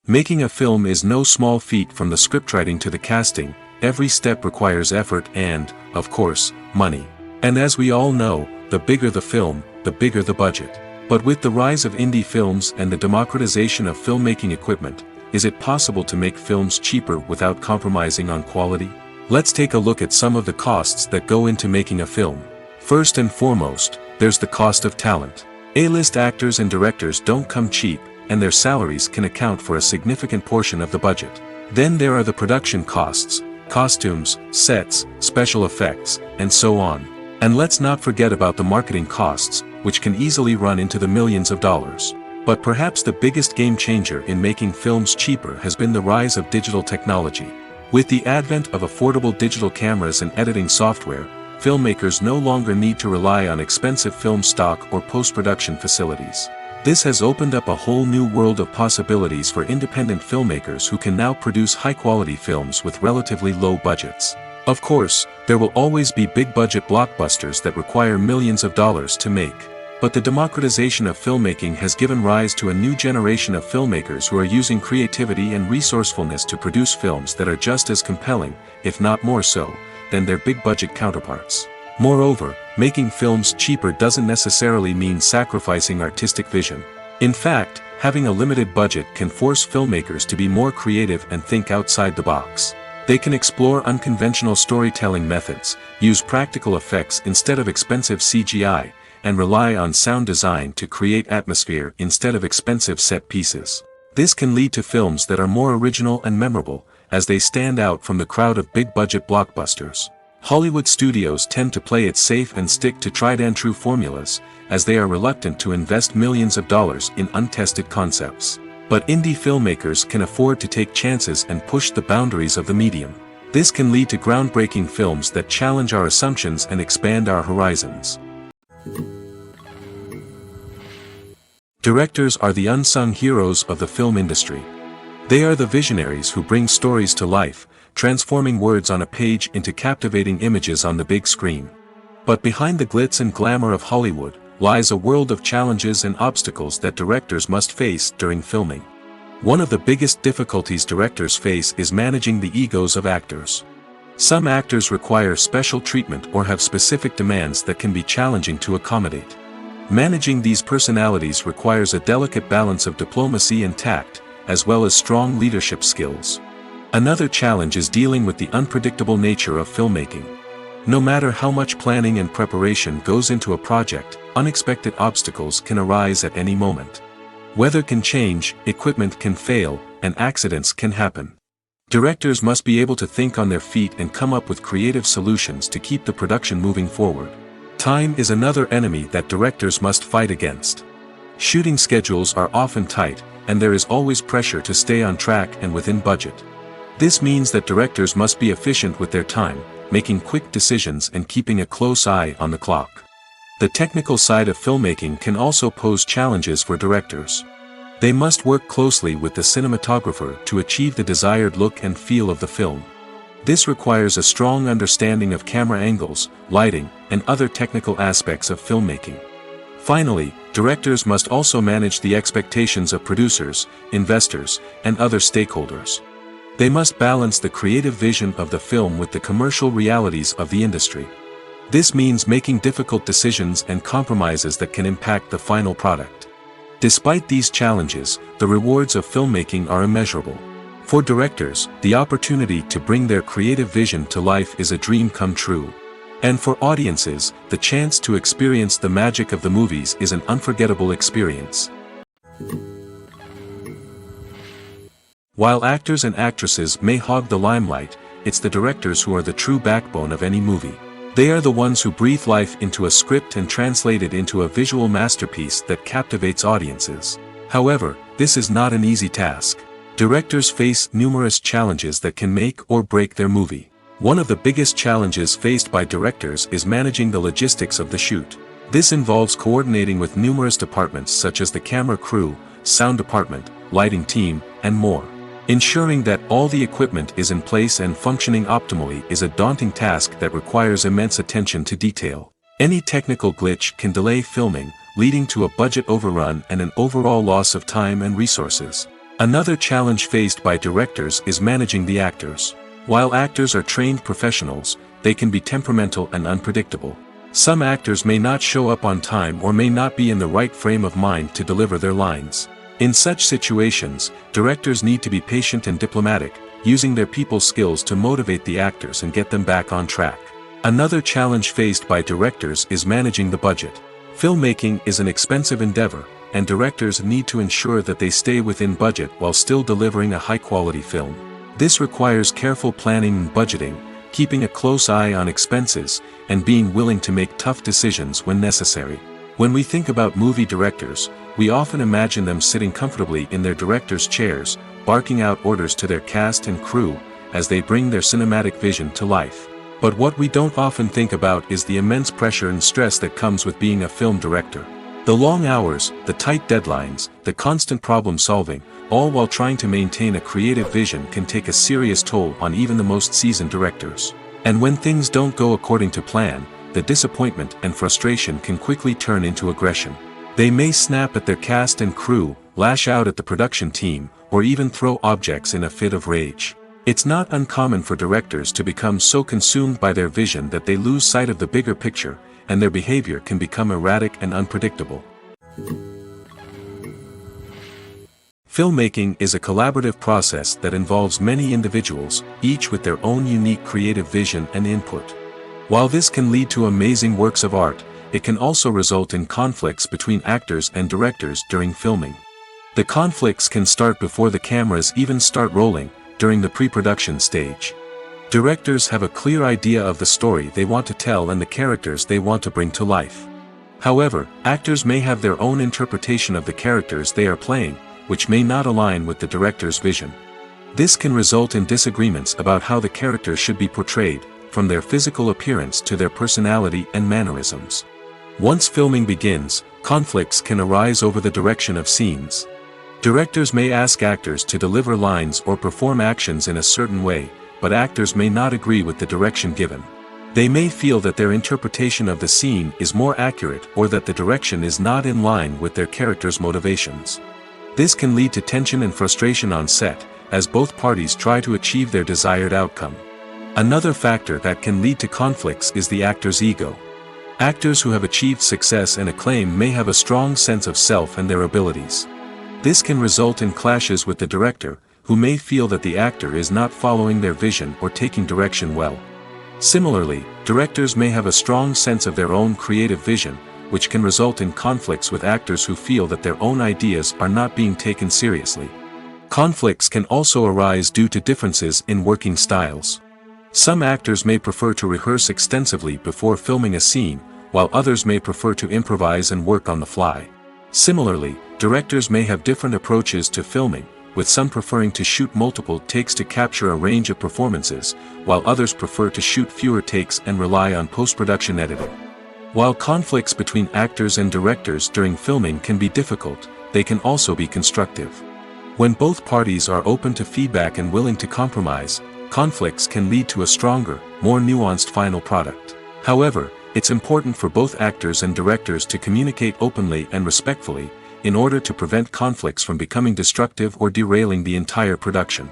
Making a film is no small feat. From the scriptwriting to the casting, every step requires effort and, of course, money. And as we all know, the bigger the film, the bigger the budget. But with the rise of indie films and the democratization of filmmaking equipment, is it possible to make films cheaper without compromising on quality? Let's take a look at some of the costs that go into making a film. First and foremost, there's the cost of talent. A-list actors and directors don't come cheap, and their salaries can account for a significant portion of the budget. Then there are the production costs, costumes, sets, special effects, and so on. And let's not forget about the marketing costs, which can easily run into the millions of dollars. But perhaps the biggest game changer in making films cheaper has been the rise of digital technology. With the advent of affordable digital cameras and editing software, filmmakers no longer need to rely on expensive film stock or post-production facilities. This has opened up a whole new world of possibilities for independent filmmakers who can now produce high-quality films with relatively low budgets. Of course, there will always be big-budget blockbusters that require millions of dollars to make. But the democratization of filmmaking has given rise to a new generation of filmmakers who are using creativity and resourcefulness to produce films that are just as compelling, if not more so, than their big-budget counterparts. Moreover, making films cheaper doesn't necessarily mean sacrificing artistic vision. In fact, having a limited budget can force filmmakers to be more creative and think outside the box. They can explore unconventional storytelling methods, use practical effects instead of expensive CGI, and rely on sound design to create atmosphere instead of expensive set pieces. This can lead to films that are more original and memorable, as they stand out from the crowd of big-budget blockbusters. Hollywood studios tend to play it safe and stick to tried-and-true formulas, as they are reluctant to invest millions of dollars in untested concepts. But indie filmmakers can afford to take chances and push the boundaries of the medium. This can lead to groundbreaking films that challenge our assumptions and expand our horizons. Directors are the unsung heroes of the film industry. They are the visionaries who bring stories to life, transforming words on a page into captivating images on the big screen. But behind the glitz and glamour of Hollywood, lies a world of challenges and obstacles that directors must face during filming. One of the biggest difficulties directors face is managing the egos of actors. Some actors require special treatment or have specific demands that can be challenging to accommodate. Managing these personalities requires a delicate balance of diplomacy and tact, as well as strong leadership skills. Another challenge is dealing with the unpredictable nature of filmmaking. No matter how much planning and preparation goes into a project, unexpected obstacles can arise at any moment. Weather can change, equipment can fail, and accidents can happen. Directors must be able to think on their feet and come up with creative solutions to keep the production moving forward. Time is another enemy that directors must fight against. Shooting schedules are often tight, and there is always pressure to stay on track and within budget. This means that directors must be efficient with their time, making quick decisions and keeping a close eye on the clock. The technical side of filmmaking can also pose challenges for directors. They must work closely with the cinematographer to achieve the desired look and feel of the film. This requires a strong understanding of camera angles, lighting, and other technical aspects of filmmaking. Finally, directors must also manage the expectations of producers, investors, and other stakeholders. They must balance the creative vision of the film with the commercial realities of the industry. This means making difficult decisions and compromises that can impact the final product. Despite these challenges, the rewards of filmmaking are immeasurable. For directors, the opportunity to bring their creative vision to life is a dream come true. And for audiences, the chance to experience the magic of the movies is an unforgettable experience. While actors and actresses may hog the limelight, it's the directors who are the true backbone of any movie. They are the ones who breathe life into a script and translate it into a visual masterpiece that captivates audiences. However, this is not an easy task. Directors face numerous challenges that can make or break their movie. One of the biggest challenges faced by directors is managing the logistics of the shoot. This involves coordinating with numerous departments such as the camera crew, sound department, lighting team, and more. Ensuring that all the equipment is in place and functioning optimally is a daunting task that requires immense attention to detail. Any technical glitch can delay filming, leading to a budget overrun and an overall loss of time and resources. Another challenge faced by directors is managing the actors. While actors are trained professionals, they can be temperamental and unpredictable. Some actors may not show up on time or may not be in the right frame of mind to deliver their lines. In such situations, directors need to be patient and diplomatic, using their people skills to motivate the actors and get them back on track. Another challenge faced by directors is managing the budget. Filmmaking is an expensive endeavor, and directors need to ensure that they stay within budget while still delivering a high-quality film. This requires careful planning and budgeting, keeping a close eye on expenses, and being willing to make tough decisions when necessary. When we think about movie directors, we often imagine them sitting comfortably in their director's chairs, barking out orders to their cast and crew, as they bring their cinematic vision to life. But what we don't often think about is the immense pressure and stress that comes with being a film director. The long hours, the tight deadlines, the constant problem solving, all while trying to maintain a creative vision can take a serious toll on even the most seasoned directors. And when things don't go according to plan, the disappointment and frustration can quickly turn into aggression. They may snap at their cast and crew, lash out at the production team, or even throw objects in a fit of rage. It's not uncommon for directors to become so consumed by their vision that they lose sight of the bigger picture, and their behavior can become erratic and unpredictable. Filmmaking is a collaborative process that involves many individuals, each with their own unique creative vision and input. While this can lead to amazing works of art, it can also result in conflicts between actors and directors during filming. The conflicts can start before the cameras even start rolling, during the pre-production stage. Directors have a clear idea of the story they want to tell and the characters they want to bring to life. However, actors may have their own interpretation of the characters they are playing, which may not align with the director's vision. This can result in disagreements about how the characters should be portrayed, from their physical appearance to their personality and mannerisms. Once filming begins, conflicts can arise over the direction of scenes. Directors may ask actors to deliver lines or perform actions in a certain way, but actors may not agree with the direction given. They may feel that their interpretation of the scene is more accurate or that the direction is not in line with their character's motivations. This can lead to tension and frustration on set, as both parties try to achieve their desired outcome. Another factor that can lead to conflicts is the actor's ego. Actors who have achieved success and acclaim may have a strong sense of self and their abilities. This can result in clashes with the director, who may feel that the actor is not following their vision or taking direction well. Similarly, directors may have a strong sense of their own creative vision, which can result in conflicts with actors who feel that their own ideas are not being taken seriously. Conflicts can also arise due to differences in working styles. Some actors may prefer to rehearse extensively before filming a scene, while others may prefer to improvise and work on the fly. Similarly, directors may have different approaches to filming, with some preferring to shoot multiple takes to capture a range of performances, while others prefer to shoot fewer takes and rely on post-production editing. While conflicts between actors and directors during filming can be difficult, they can also be constructive. When both parties are open to feedback and willing to compromise, conflicts can lead to a stronger, more nuanced final product. However, it's important for both actors and directors to communicate openly and respectfully, in order to prevent conflicts from becoming destructive or derailing the entire production.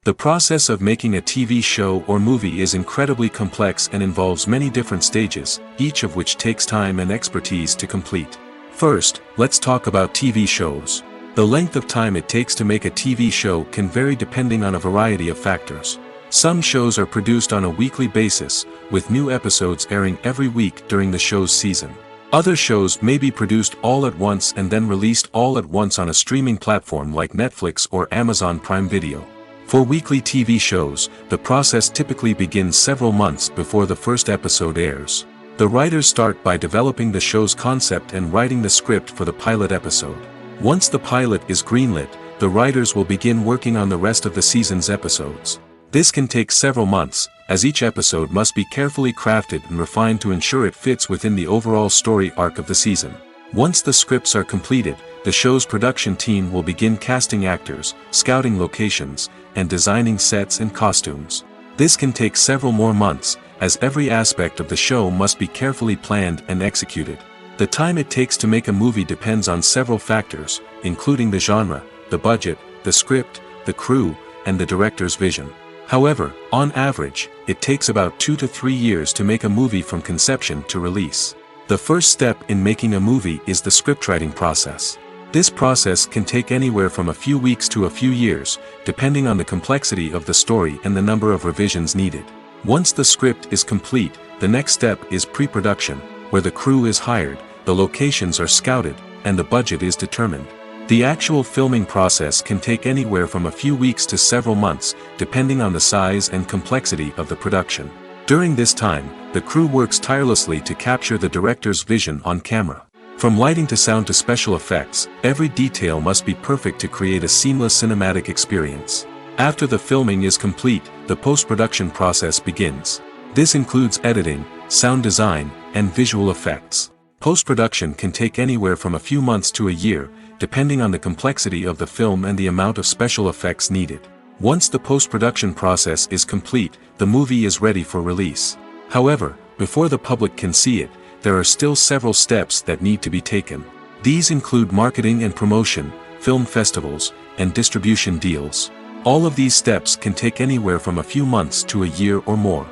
The process of making a TV show or movie is incredibly complex and involves many different stages, each of which takes time and expertise to complete. First, let's talk about TV shows. The length of time it takes to make a TV show can vary depending on a variety of factors. Some shows are produced on a weekly basis, with new episodes airing every week during the show's season. Other shows may be produced all at once and then released all at once on a streaming platform like Netflix or Amazon Prime Video. For weekly TV shows, the process typically begins several months before the first episode airs. The writers start by developing the show's concept and writing the script for the pilot episode. Once the pilot is greenlit, the writers will begin working on the rest of the season's episodes. This can take several months, as each episode must be carefully crafted and refined to ensure it fits within the overall story arc of the season. Once the scripts are completed, the show's production team will begin casting actors, scouting locations, and designing sets and costumes. This can take several more months, as every aspect of the show must be carefully planned and executed. The time it takes to make a movie depends on several factors, including the genre, the budget, the script, the crew, and the director's vision. However, on average, it takes about 2 to 3 years to make a movie from conception to release. The first step in making a movie is the scriptwriting process. This process can take anywhere from a few weeks to a few years, depending on the complexity of the story and the number of revisions needed. Once the script is complete, the next step is pre-production, where the crew is hired, the locations are scouted, and the budget is determined. The actual filming process can take anywhere from a few weeks to several months, depending on the size and complexity of the production. During this time, the crew works tirelessly to capture the director's vision on camera. From lighting to sound to special effects, every detail must be perfect to create a seamless cinematic experience. After the filming is complete, the post-production process begins. This includes editing, sound design, and visual effects. Post-production can take anywhere from a few months to a year, depending on the complexity of the film and the amount of special effects needed. Once the post-production process is complete, the movie is ready for release. However, before the public can see it, there are still several steps that need to be taken. These include marketing and promotion, film festivals, and distribution deals. All of these steps can take anywhere from a few months to a year or more.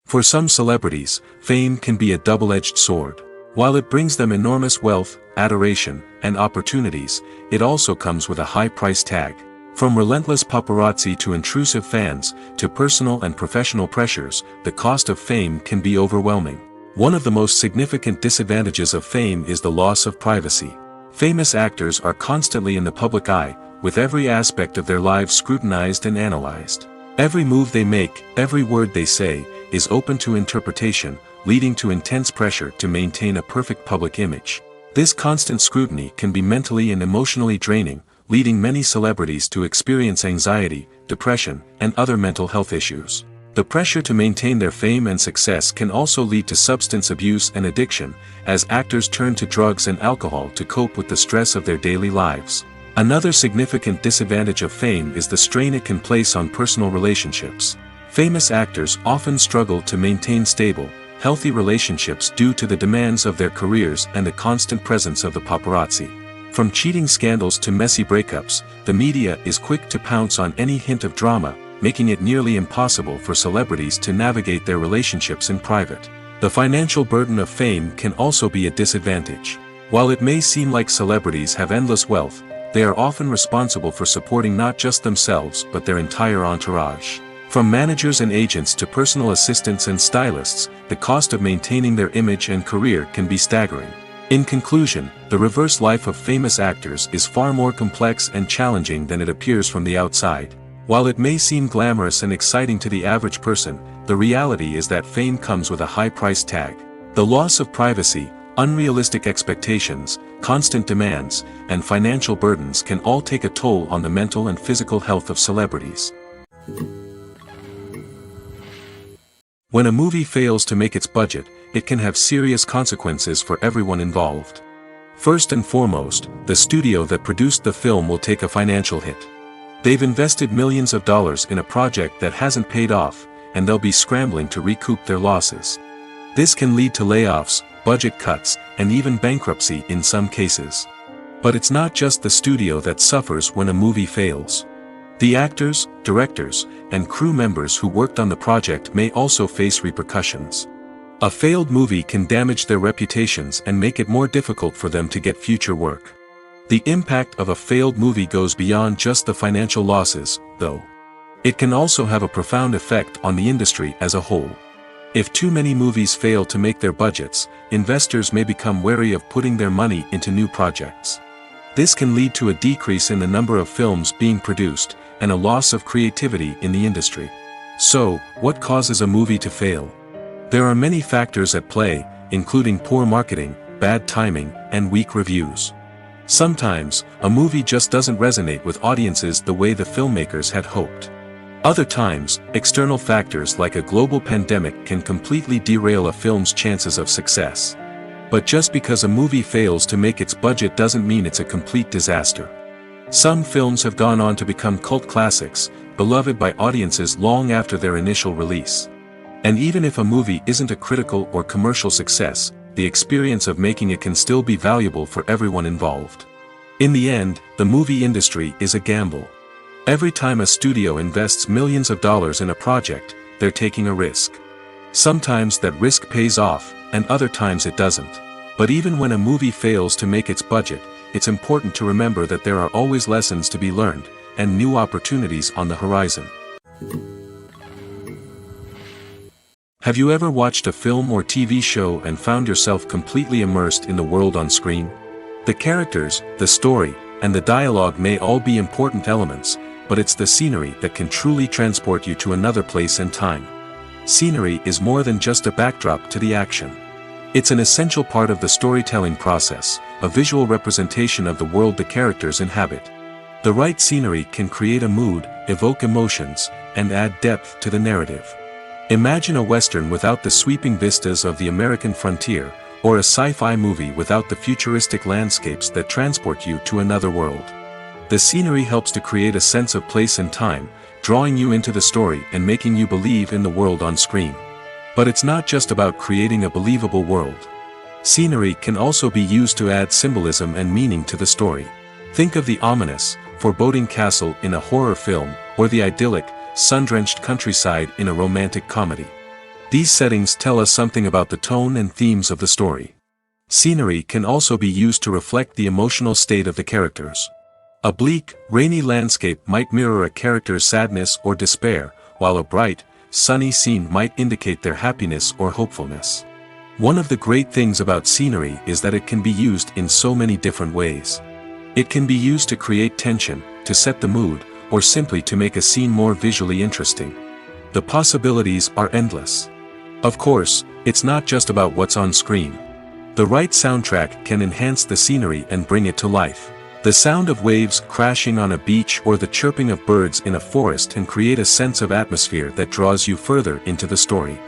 For some celebrities, fame can be a double-edged sword. While it brings them enormous wealth, adoration, and opportunities, it also comes with a high price tag. From relentless paparazzi to intrusive fans, to personal and professional pressures, the cost of fame can be overwhelming. One of the most significant disadvantages of fame is the loss of privacy. Famous actors are constantly in the public eye, with every aspect of their lives scrutinized and analyzed. Every move they make, every word they say, is open to interpretation, leading to intense pressure to maintain a perfect public image. This constant scrutiny can be mentally and emotionally draining, leading many celebrities to experience anxiety, depression, and other mental health issues. The pressure to maintain their fame and success can also lead to substance abuse and addiction, as actors turn to drugs and alcohol to cope with the stress of their daily lives. Another significant disadvantage of fame is the strain it can place on personal relationships. Famous actors often struggle to maintain stable, healthy relationships due to the demands of their careers and the constant presence of the paparazzi. From cheating scandals to messy breakups, the media is quick to pounce on any hint of drama, making it nearly impossible for celebrities to navigate their relationships in private. The financial burden of fame can also be a disadvantage. While it may seem like celebrities have endless wealth, they are often responsible for supporting not just themselves but their entire entourage. From managers and agents to personal assistants and stylists, the cost of maintaining their image and career can be staggering. In conclusion, the reverse life of famous actors is far more complex and challenging than it appears from the outside. While it may seem glamorous and exciting to the average person, the reality is that fame comes with a high price tag. The loss of privacy, unrealistic expectations, constant demands, and financial burdens can all take a toll on the mental and physical health of celebrities. When a movie fails to make its budget, it can have serious consequences for everyone involved. First and foremost, the studio that produced the film will take a financial hit. They've invested millions of dollars in a project that hasn't paid off, and they'll be scrambling to recoup their losses. This can lead to layoffs, budget cuts, and even bankruptcy in some cases. But it's not just the studio that suffers when a movie fails. The actors, directors, and crew members who worked on the project may also face repercussions. A failed movie can damage their reputations and make it more difficult for them to get future work. The impact of a failed movie goes beyond just the financial losses, though. It can also have a profound effect on the industry as a whole. If too many movies fail to make their budgets, investors may become wary of putting their money into new projects. This can lead to a decrease in the number of films being produced, and a loss of creativity in the industry. So, what causes a movie to fail? There are many factors at play, including poor marketing, bad timing, and weak reviews. Sometimes, a movie just doesn't resonate with audiences the way the filmmakers had hoped. Other times, external factors like a global pandemic can completely derail a film's chances of success. But just because a movie fails to make its budget doesn't mean it's a complete disaster. Some films have gone on to become cult classics, beloved by audiences long after their initial release. And even if a movie isn't a critical or commercial success, the experience of making it can still be valuable for everyone involved. In the end, the movie industry is a gamble. Every time a studio invests millions of dollars in a project, they're taking a risk. Sometimes that risk pays off, and other times it doesn't. But even when a movie fails to make its budget, it's important to remember that there are always lessons to be learned, and new opportunities on the horizon. Have you ever watched a film or TV show and found yourself completely immersed in the world on screen? The characters, the story, and the dialogue may all be important elements, but it's the scenery that can truly transport you to another place and time. Scenery is more than just a backdrop to the action. It's an essential part of the storytelling process, a visual representation of the world the characters inhabit. The right scenery can create a mood, evoke emotions, and add depth to the narrative. Imagine a Western without the sweeping vistas of the American frontier, or a sci-fi movie without the futuristic landscapes that transport you to another world. The scenery helps to create a sense of place and time, drawing you into the story and making you believe in the world on screen. But it's not just about creating a believable world. Scenery can also be used to add symbolism and meaning to the story. Think of the ominous, foreboding castle in a horror film, or the idyllic, sun-drenched countryside in a romantic comedy. These settings tell us something about the tone and themes of the story. Scenery can also be used to reflect the emotional state of the characters. A bleak, rainy landscape might mirror a character's sadness or despair, while a bright, sunny scene might indicate their happiness or hopefulness. One of the great things about scenery is that it can be used in so many different ways. It can be used to create tension, to set the mood, or simply to make a scene more visually interesting. The possibilities are endless. Of course, it's not just about what's on screen. The right soundtrack can enhance the scenery and bring it to life. The sound of waves crashing on a beach or the chirping of birds in a forest can create a sense of atmosphere that draws you further into the story.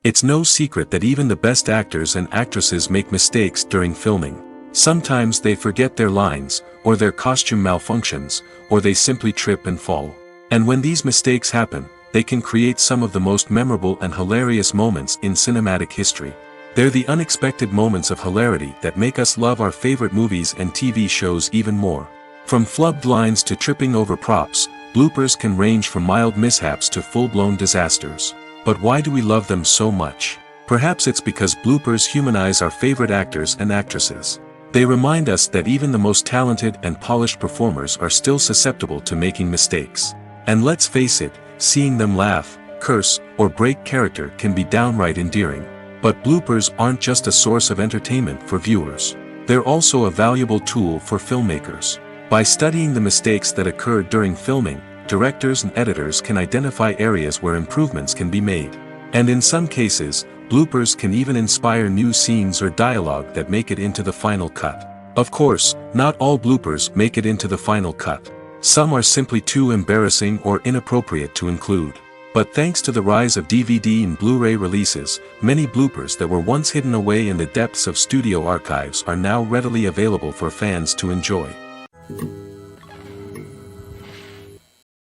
It's no secret that even the best actors and actresses make mistakes during filming. Sometimes they forget their lines, or their costume malfunctions, or they simply trip and fall. And when these mistakes happen, they can create some of the most memorable and hilarious moments in cinematic history. They're the unexpected moments of hilarity that make us love our favorite movies and TV shows even more. From flubbed lines to tripping over props, bloopers can range from mild mishaps to full-blown disasters. But why do we love them so much? Perhaps it's because bloopers humanize our favorite actors and actresses. They remind us that even the most talented and polished performers are still susceptible to making mistakes. And let's face it, seeing them laugh, curse, or break character can be downright endearing. But bloopers aren't just a source of entertainment for viewers. They're also a valuable tool for filmmakers. By studying the mistakes that occurred during filming, directors and editors can identify areas where improvements can be made. And in some cases, bloopers can even inspire new scenes or dialogue that make it into the final cut. Of course, not all bloopers make it into the final cut. Some are simply too embarrassing or inappropriate to include. But thanks to the rise of DVD and Blu-ray releases, many bloopers that were once hidden away in the depths of studio archives are now readily available for fans to enjoy.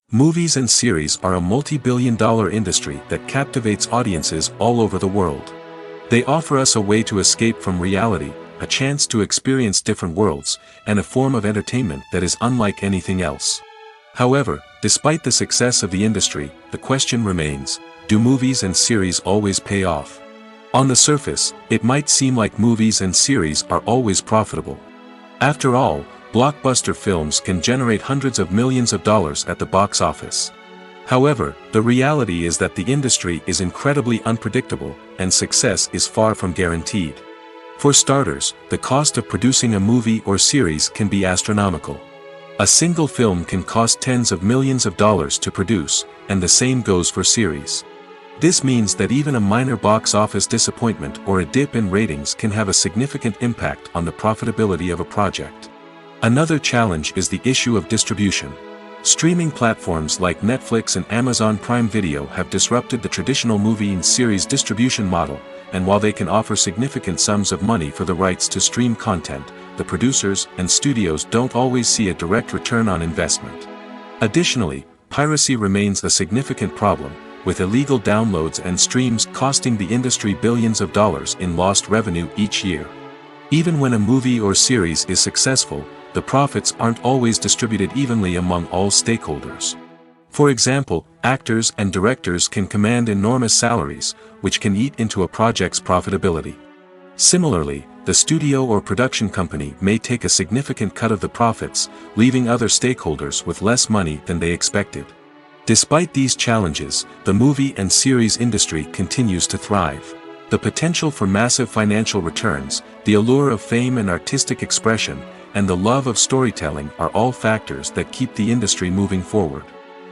Movies and series are a multi-billion-dollar industry that captivates audiences all over the world. They offer us a way to escape from reality, a chance to experience different worlds, and a form of entertainment that is unlike anything else. However, despite the success of the industry, the question remains, do movies and series always pay off? On the surface, it might seem like movies and series are always profitable. After all, blockbuster films can generate hundreds of millions of dollars at the box office. However, the reality is that the industry is incredibly unpredictable, and success is far from guaranteed. For starters, the cost of producing a movie or series can be astronomical. A single film can cost tens of millions of dollars to produce, and the same goes for series. This means that even a minor box office disappointment or a dip in ratings can have a significant impact on the profitability of a project. Another challenge is the issue of distribution. Streaming platforms like Netflix and Amazon Prime Video have disrupted the traditional movie and series distribution model, and while they can offer significant sums of money for the rights to stream content, the producers and studios don't always see a direct return on investment. Additionally, piracy remains a significant problem, with illegal downloads and streams costing the industry billions of dollars in lost revenue each year. Even when a movie or series is successful, the profits aren't always distributed evenly among all stakeholders. For example, actors and directors can command enormous salaries, which can eat into a project's profitability. Similarly, the studio or production company may take a significant cut of the profits, leaving other stakeholders with less money than they expected. Despite these challenges, the movie and series industry continues to thrive. The potential for massive financial returns, the allure of fame and artistic expression, and the love of storytelling are all factors that keep the industry moving forward.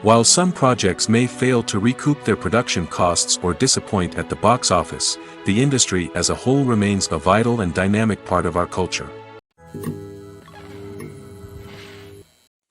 While some projects may fail to recoup their production costs or disappoint at the box office, the industry as a whole remains a vital and dynamic part of our culture.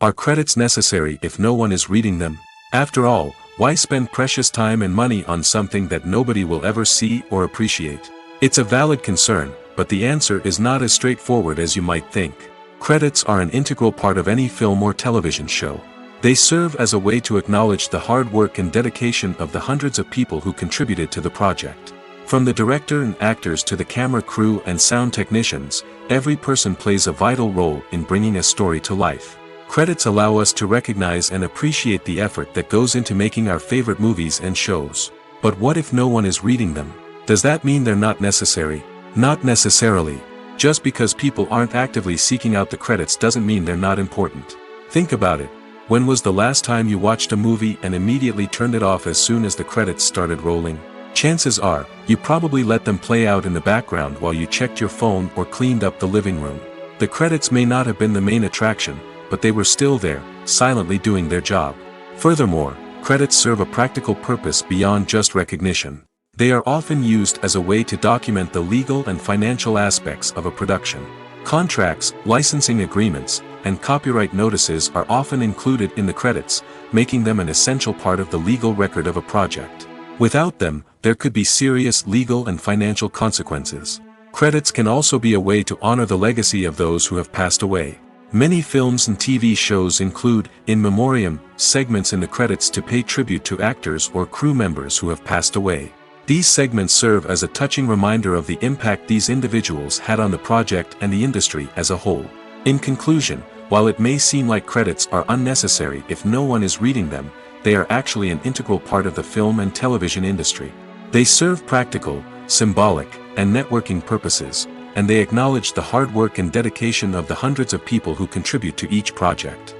Are credits necessary if no one is reading them? After all, why spend precious time and money on something that nobody will ever see or appreciate? It's a valid concern, but the answer is not as straightforward as you might think. Credits are an integral part of any film or television show. They serve as a way to acknowledge the hard work and dedication of the hundreds of people who contributed to the project. From the director and actors to the camera crew and sound technicians, every person plays a vital role in bringing a story to life. Credits allow us to recognize and appreciate the effort that goes into making our favorite movies and shows. But what if no one is reading them? Does that mean they're not necessary? Not necessarily. Just because people aren't actively seeking out the credits doesn't mean they're not important. Think about it. When was the last time you watched a movie and immediately turned it off as soon as the credits started rolling? Chances are, you probably let them play out in the background while you checked your phone or cleaned up the living room. The credits may not have been the main attraction, but they were still there, silently doing their job. Furthermore, credits serve a practical purpose beyond just recognition. They are often used as a way to document the legal and financial aspects of a production. Contracts, licensing agreements, and copyright notices are often included in the credits, making them an essential part of the legal record of a project. Without them, there could be serious legal and financial consequences. Credits can also be a way to honor the legacy of those who have passed away. Many films and TV shows include, in memoriam, segments in the credits to pay tribute to actors or crew members who have passed away. These segments serve as a touching reminder of the impact these individuals had on the project and the industry as a whole. In conclusion, while it may seem like credits are unnecessary if no one is reading them, they are actually an integral part of the film and television industry. They serve practical, symbolic, and networking purposes, and they acknowledge the hard work and dedication of the hundreds of people who contribute to each project.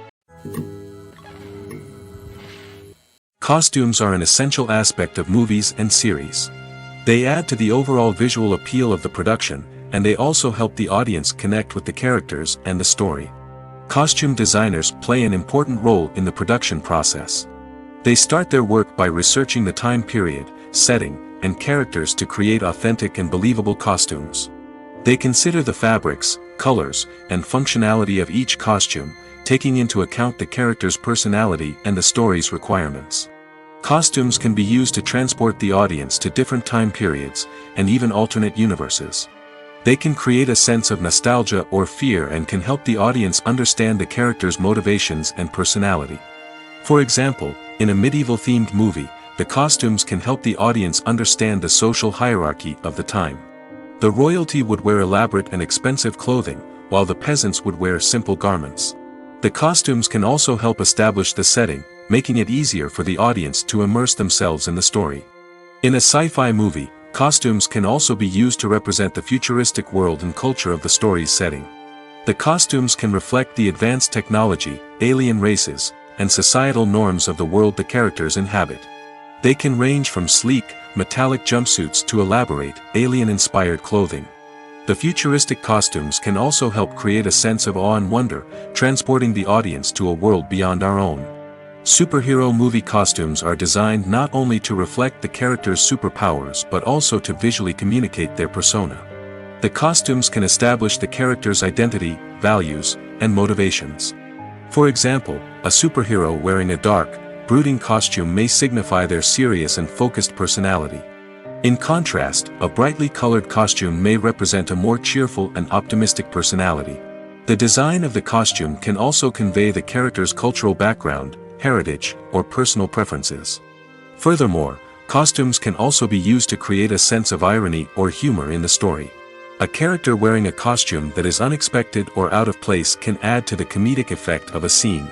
Costumes are an essential aspect of movies and series. They add to the overall visual appeal of the production, and they also help the audience connect with the characters and the story. Costume designers play an important role in the production process. They start their work by researching the time period, setting, and characters to create authentic and believable costumes. They consider the fabrics, colors, and functionality of each costume, taking into account the character's personality and the story's requirements. Costumes can be used to transport the audience to different time periods, and even alternate universes. They can create a sense of nostalgia or fear and can help the audience understand the character's motivations and personality. For example, in a medieval-themed movie, the costumes can help the audience understand the social hierarchy of the time. The royalty would wear elaborate and expensive clothing, while the peasants would wear simple garments. The costumes can also help establish the setting, making it easier for the audience to immerse themselves in the story. In a sci-fi movie, costumes can also be used to represent the futuristic world and culture of the story's setting. The costumes can reflect the advanced technology, alien races, and societal norms of the world the characters inhabit. They can range from sleek, metallic jumpsuits to elaborate, alien-inspired clothing. The futuristic costumes can also help create a sense of awe and wonder, transporting the audience to a world beyond our own. Superhero movie costumes are designed not only to reflect the character's superpowers but also to visually communicate their persona. The costumes can establish the character's identity, values, and motivations. For example, a superhero wearing a dark, brooding costume may signify their serious and focused personality. In contrast, a brightly colored costume may represent a more cheerful and optimistic personality. The design of the costume can also convey the character's cultural background, heritage, or personal preferences. Furthermore, costumes can also be used to create a sense of irony or humor in the story. A character wearing a costume that is unexpected or out of place can add to the comedic effect of a scene.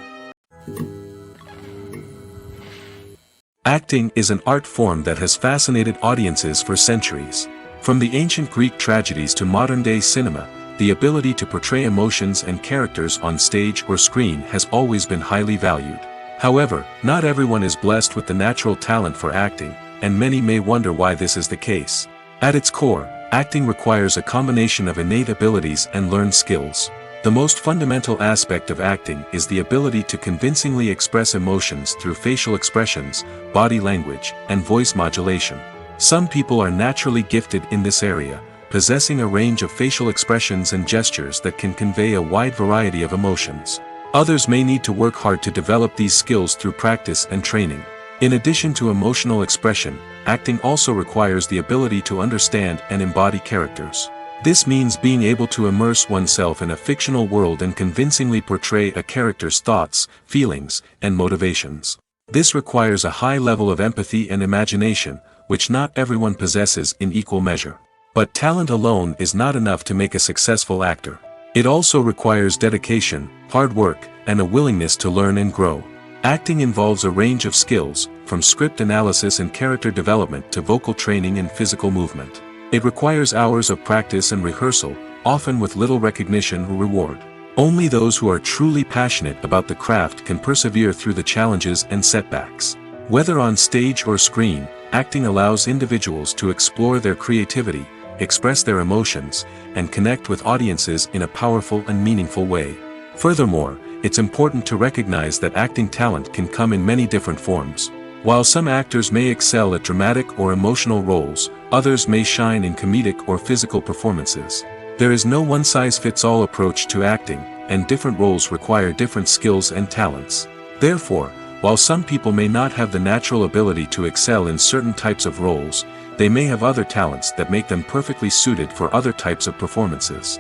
Acting is an art form that has fascinated audiences for centuries. From the ancient Greek tragedies to modern-day cinema, the ability to portray emotions and characters on stage or screen has always been highly valued. However, not everyone is blessed with the natural talent for acting, and many may wonder why this is the case. At its core, acting requires a combination of innate abilities and learned skills. The most fundamental aspect of acting is the ability to convincingly express emotions through facial expressions, body language, and voice modulation. Some people are naturally gifted in this area, possessing a range of facial expressions and gestures that can convey a wide variety of emotions. Others may need to work hard to develop these skills through practice and training. In addition to emotional expression, acting also requires the ability to understand and embody characters. This means being able to immerse oneself in a fictional world and convincingly portray a character's thoughts, feelings, and motivations. This requires a high level of empathy and imagination, which not everyone possesses in equal measure. But talent alone is not enough to make a successful actor. It also requires dedication, hard work, and a willingness to learn and grow. Acting involves a range of skills, from script analysis and character development to vocal training and physical movement. It requires hours of practice and rehearsal, often with little recognition or reward. Only those who are truly passionate about the craft can persevere through the challenges and setbacks. Whether on stage or screen, acting allows individuals to explore their creativity, express their emotions, and connect with audiences in a powerful and meaningful way. Furthermore, it's important to recognize that acting talent can come in many different forms. While some actors may excel at dramatic or emotional roles, others may shine in comedic or physical performances. There is no one-size-fits-all approach to acting, and different roles require different skills and talents. Therefore, while some people may not have the natural ability to excel in certain types of roles, they may have other talents that make them perfectly suited for other types of performances.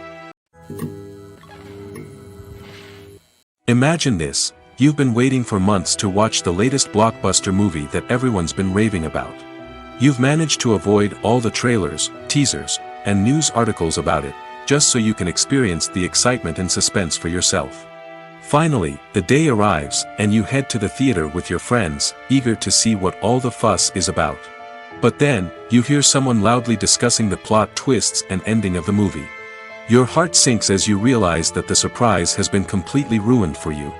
Imagine this. You've been waiting for months to watch the latest blockbuster movie that everyone's been raving about. You've managed to avoid all the trailers, teasers, and news articles about it, just so you can experience the excitement and suspense for yourself. Finally, the day arrives, and you head to the theater with your friends, eager to see what all the fuss is about. But then, you hear someone loudly discussing the plot twists and ending of the movie. Your heart sinks as you realize that the surprise has been completely ruined for you.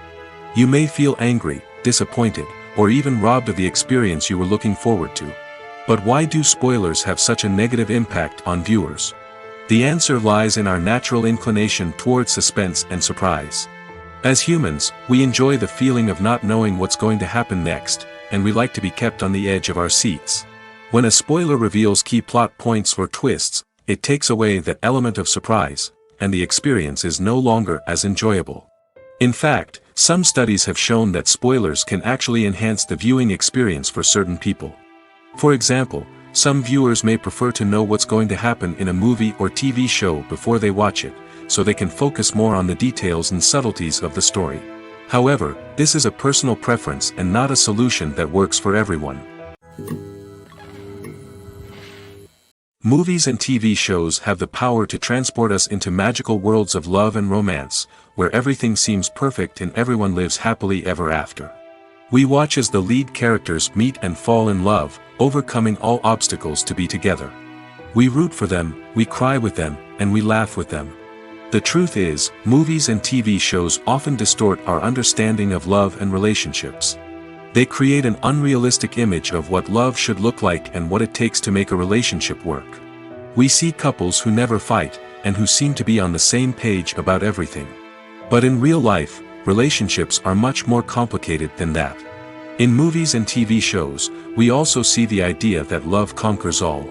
You may feel angry, disappointed, or even robbed of the experience you were looking forward to. But why do spoilers have such a negative impact on viewers? The answer lies in our natural inclination towards suspense and surprise. As humans, we enjoy the feeling of not knowing what's going to happen next, and we like to be kept on the edge of our seats. When a spoiler reveals key plot points or twists, it takes away that element of surprise, and the experience is no longer as enjoyable. In fact, some studies have shown that spoilers can actually enhance the viewing experience for certain people. For example, some viewers may prefer to know what's going to happen in a movie or TV show before they watch it, so they can focus more on the details and subtleties of the story. However, this is a personal preference and not a solution that works for everyone. Movies and TV shows have the power to transport us into magical worlds of love and romance, where everything seems perfect and everyone lives happily ever after. We watch as the lead characters meet and fall in love, overcoming all obstacles to be together. We root for them, we cry with them, and we laugh with them. The truth is, movies and TV shows often distort our understanding of love and relationships. They create an unrealistic image of what love should look like and what it takes to make a relationship work. We see couples who never fight, and who seem to be on the same page about everything. But in real life, relationships are much more complicated than that. In movies and TV shows, we also see the idea that love conquers all.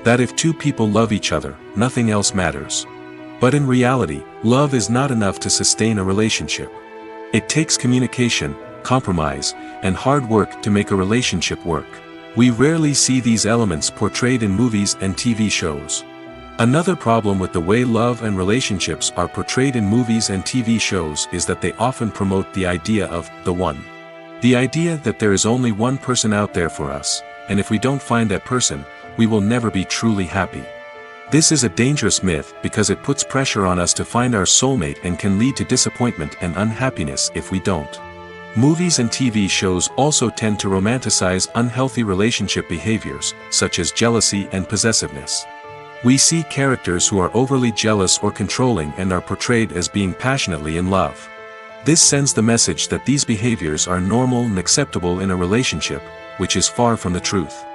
That if two people love each other, nothing else matters. But in reality, love is not enough to sustain a relationship. It takes communication, compromise, and hard work to make a relationship work. We rarely see these elements portrayed in movies and TV shows. Another problem with the way love and relationships are portrayed in movies and TV shows is that they often promote the idea of the one. The idea that there is only one person out there for us, and if we don't find that person, we will never be truly happy. This is a dangerous myth because it puts pressure on us to find our soulmate and can lead to disappointment and unhappiness if we don't. Movies and TV shows also tend to romanticize unhealthy relationship behaviors, such as jealousy and possessiveness. We see characters who are overly jealous or controlling and are portrayed as being passionately in love. This sends the message that these behaviors are normal and acceptable in a relationship, which is far from the truth.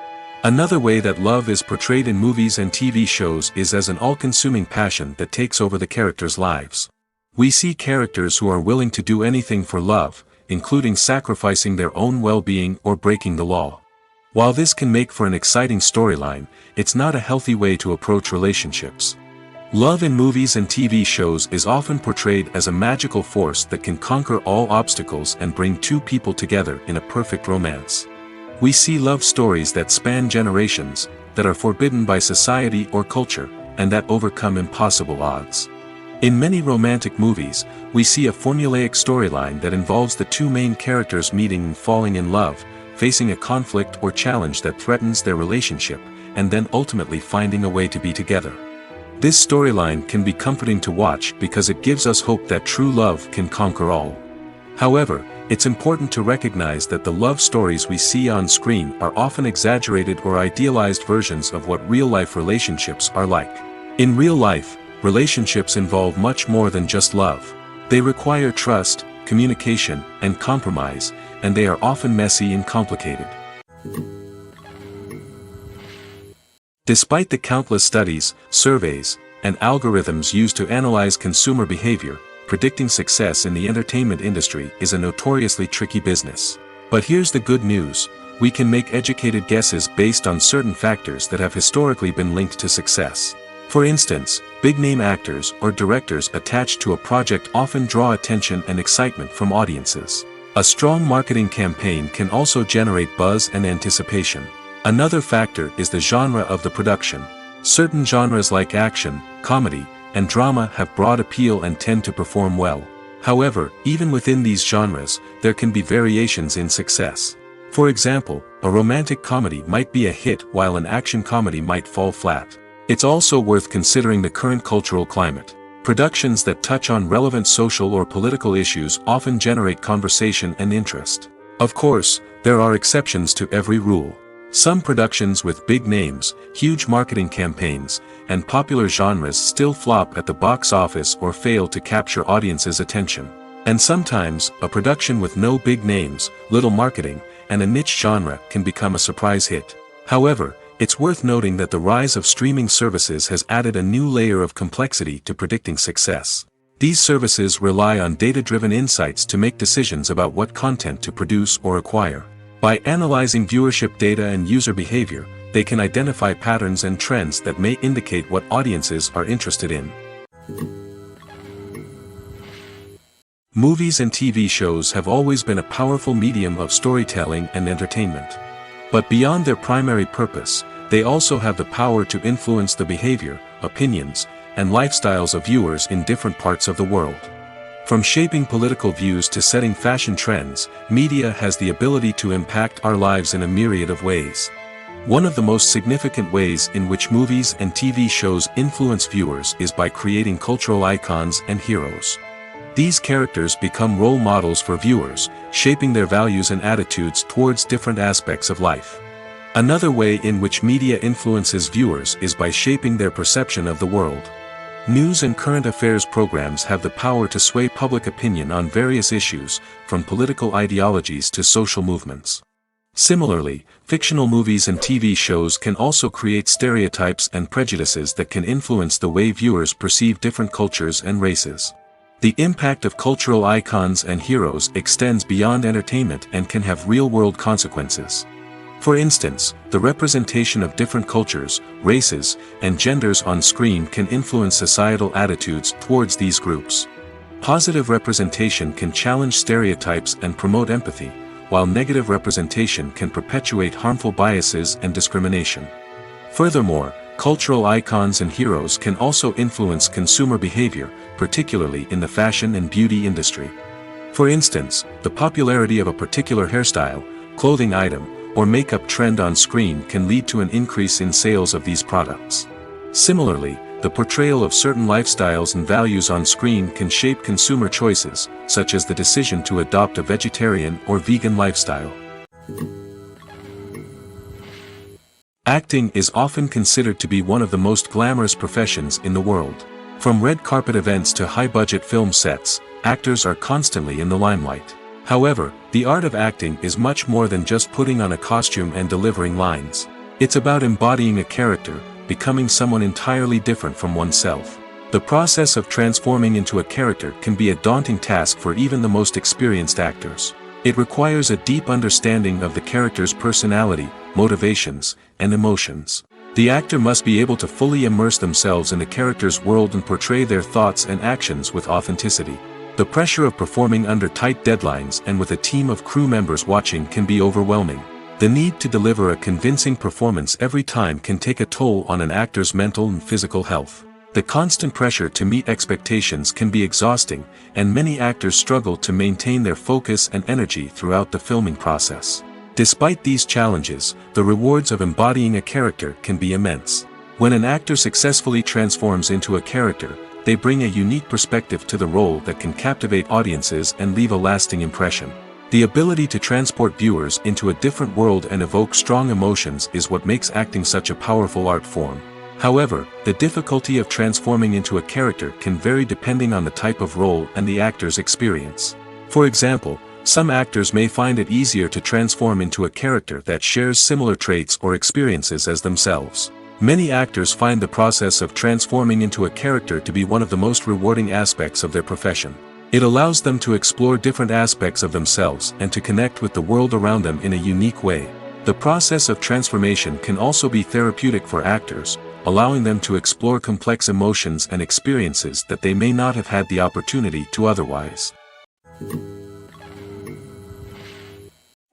Another way that love is portrayed in movies and TV shows is as an all-consuming passion that takes over the characters' lives. We see characters who are willing to do anything for love, including sacrificing their own well-being or breaking the law. While this can make for an exciting storyline, it's not a healthy way to approach relationships. Love in movies and TV shows is often portrayed as a magical force that can conquer all obstacles and bring two people together in a perfect romance. We see love stories that span generations, that are forbidden by society or culture, and that overcome impossible odds. In many romantic movies, we see a formulaic storyline that involves the two main characters meeting and falling in love, facing a conflict or challenge that threatens their relationship, and then ultimately finding a way to be together. This storyline can be comforting to watch because it gives us hope that true love can conquer all. However, it's important to recognize that the love stories we see on screen are often exaggerated or idealized versions of what real-life relationships are like. In real life, relationships involve much more than just love. They require trust, communication, and compromise, and they are often messy and complicated. Despite the countless studies, surveys, and algorithms used to analyze consumer behavior, predicting success in the entertainment industry is a notoriously tricky business. But here's the good news: we can make educated guesses based on certain factors that have historically been linked to success. For instance, big-name actors or directors attached to a project often draw attention and excitement from audiences. A strong marketing campaign can also generate buzz and anticipation. Another factor is the genre of the production. Certain genres like action, comedy, and drama have broad appeal and tend to perform well. However, even within these genres, there can be variations in success. For example, a romantic comedy might be a hit while an action comedy might fall flat. It's also worth considering the current cultural climate. Productions that touch on relevant social or political issues often generate conversation and interest. Of course, there are exceptions to every rule. Some productions with big names, huge marketing campaigns, and popular genres still flop at the box office or fail to capture audiences' attention. And sometimes, a production with no big names, little marketing, and a niche genre can become a surprise hit. However, it's worth noting that the rise of streaming services has added a new layer of complexity to predicting success. These services rely on data-driven insights to make decisions about what content to produce or acquire. By analyzing viewership data and user behavior, they can identify patterns and trends that may indicate what audiences are interested in. Movies and TV shows have always been a powerful medium of storytelling and entertainment. But beyond their primary purpose, they also have the power to influence the behavior, opinions, and lifestyles of viewers in different parts of the world. From shaping political views to setting fashion trends, media has the ability to impact our lives in a myriad of ways. One of the most significant ways in which movies and TV shows influence viewers is by creating cultural icons and heroes. These characters become role models for viewers, shaping their values and attitudes towards different aspects of life. Another way in which media influences viewers is by shaping their perception of the world. News and current affairs programs have the power to sway public opinion on various issues, from political ideologies to social movements. Similarly, fictional movies and TV shows can also create stereotypes and prejudices that can influence the way viewers perceive different cultures and races. The impact of cultural icons and heroes extends beyond entertainment and can have real-world consequences. For instance, the representation of different cultures, races, and genders on screen can influence societal attitudes towards these groups. Positive representation can challenge stereotypes and promote empathy, while negative representation can perpetuate harmful biases and discrimination. Furthermore, cultural icons and heroes can also influence consumer behavior, particularly in the fashion and beauty industry. For instance, the popularity of a particular hairstyle, clothing item, or makeup trend on screen can lead to an increase in sales of these products. Similarly, the portrayal of certain lifestyles and values on screen can shape consumer choices, such as the decision to adopt a vegetarian or vegan lifestyle. Acting is often considered to be one of the most glamorous professions in the world. From red carpet events to high-budget film sets, actors are constantly in the limelight. However, the art of acting is much more than just putting on a costume and delivering lines. It's about embodying a character, becoming someone entirely different from oneself. The process of transforming into a character can be a daunting task for even the most experienced actors. It requires a deep understanding of the character's personality, motivations, and emotions. The actor must be able to fully immerse themselves in the character's world and portray their thoughts and actions with authenticity. The pressure of performing under tight deadlines and with a team of crew members watching can be overwhelming. The need to deliver a convincing performance every time can take a toll on an actor's mental and physical health. The constant pressure to meet expectations can be exhausting, and many actors struggle to maintain their focus and energy throughout the filming process. Despite these challenges, the rewards of embodying a character can be immense. When an actor successfully transforms into a character, they bring a unique perspective to the role that can captivate audiences and leave a lasting impression. The ability to transport viewers into a different world and evoke strong emotions is what makes acting such a powerful art form. However, the difficulty of transforming into a character can vary depending on the type of role and the actor's experience. For example, some actors may find it easier to transform into a character that shares similar traits or experiences as themselves. Many actors find the process of transforming into a character to be one of the most rewarding aspects of their profession. It allows them to explore different aspects of themselves and to connect with the world around them in a unique way. The process of transformation can also be therapeutic for actors, allowing them to explore complex emotions and experiences that they may not have had the opportunity to otherwise.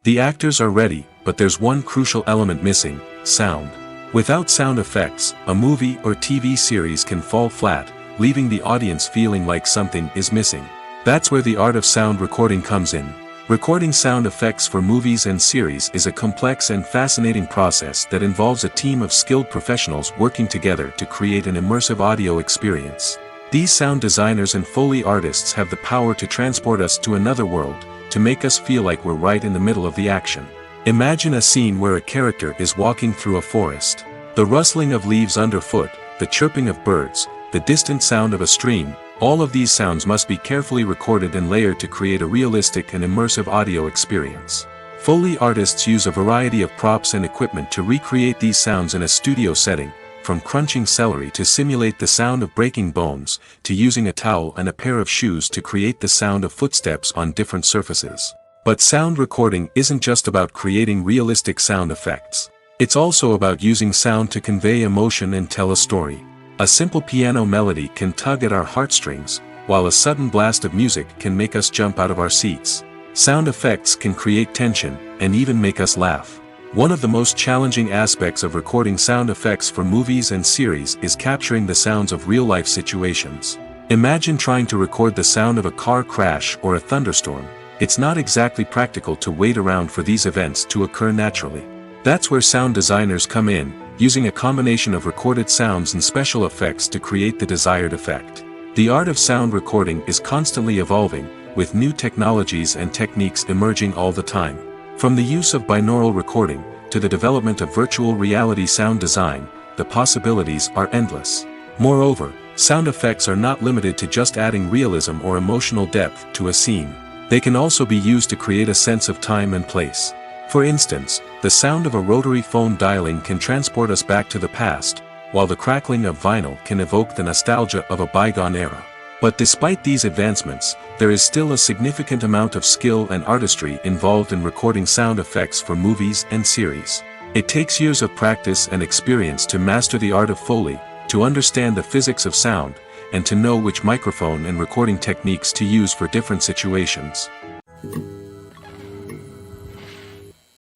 The actors are ready, but there's one crucial element missing: sound. Without sound effects, a movie or TV series can fall flat, leaving the audience feeling like something is missing. That's where the art of sound recording comes in. Recording sound effects for movies and series is a complex and fascinating process that involves a team of skilled professionals working together to create an immersive audio experience. These sound designers and Foley artists have the power to transport us to another world, to make us feel like we're right in the middle of the action. Imagine a scene where a character is walking through a forest. The rustling of leaves underfoot, the chirping of birds, the distant sound of a stream, all of these sounds must be carefully recorded and layered to create a realistic and immersive audio experience. Foley artists use a variety of props and equipment to recreate these sounds in a studio setting, from crunching celery to simulate the sound of breaking bones, to using a towel and a pair of shoes to create the sound of footsteps on different surfaces. But sound recording isn't just about creating realistic sound effects. It's also about using sound to convey emotion and tell a story. A simple piano melody can tug at our heartstrings, while a sudden blast of music can make us jump out of our seats. Sound effects can create tension, and even make us laugh. One of the most challenging aspects of recording sound effects for movies and series is capturing the sounds of real-life situations. Imagine trying to record the sound of a car crash or a thunderstorm. It's not exactly practical to wait around for these events to occur naturally. That's where sound designers come in, using a combination of recorded sounds and special effects to create the desired effect. The art of sound recording is constantly evolving, with new technologies and techniques emerging all the time. From the use of binaural recording, to the development of virtual reality sound design, the possibilities are endless. Moreover, sound effects are not limited to just adding realism or emotional depth to a scene. They can also be used to create a sense of time and place. For instance, the sound of a rotary phone dialing can transport us back to the past, while the crackling of vinyl can evoke the nostalgia of a bygone era. But despite these advancements, there is still a significant amount of skill and artistry involved in recording sound effects for movies and series. It takes years of practice and experience to master the art of Foley, to understand the physics of sound, and to know which microphone and recording techniques to use for different situations.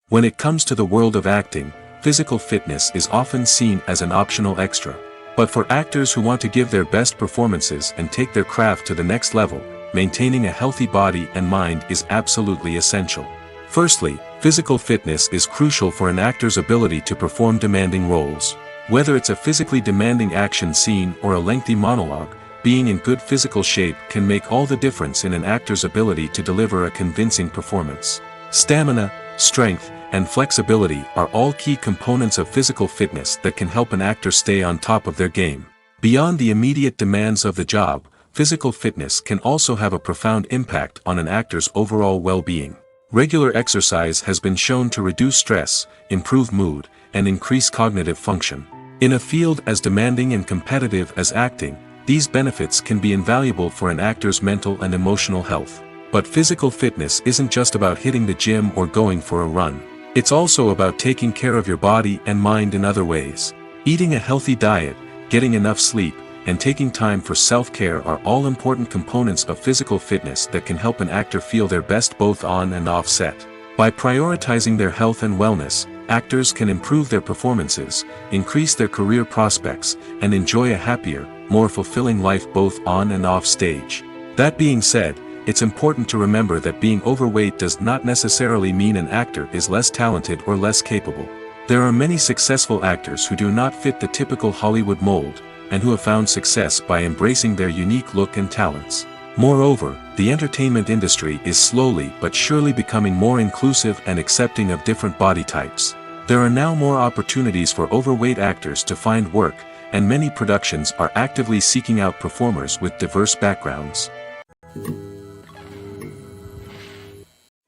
When it comes to the world of acting, physical fitness is often seen as an optional extra. But for actors who want to give their best performances and take their craft to the next level, maintaining a healthy body and mind is absolutely essential. Firstly, physical fitness is crucial for an actor's ability to perform demanding roles. Whether it's a physically demanding action scene or a lengthy monologue, being in good physical shape can make all the difference in an actor's ability to deliver a convincing performance. Stamina, strength, and flexibility are all key components of physical fitness that can help an actor stay on top of their game. Beyond the immediate demands of the job, physical fitness can also have a profound impact on an actor's overall well-being. Regular exercise has been shown to reduce stress, improve mood, and increase cognitive function. In a field as demanding and competitive as acting, These benefits can be invaluable for an actor's mental and emotional health. But physical fitness isn't just about hitting the gym or going for a run. It's also about taking care of your body and mind in other ways. Eating a healthy diet, getting enough sleep, and taking time for self-care are all important components of physical fitness that can help an actor feel their best both on and off set. By prioritizing their health and wellness, actors can improve their performances, increase their career prospects, and enjoy a happier, more fulfilling life both on and off stage. That being said, it's important to remember that being overweight does not necessarily mean an actor is less talented or less capable. There are many successful actors who do not fit the typical Hollywood mold, and who have found success by embracing their unique look and talents. Moreover, the entertainment industry is slowly but surely becoming more inclusive and accepting of different body types. There are now more opportunities for overweight actors to find work, and many productions are actively seeking out performers with diverse backgrounds.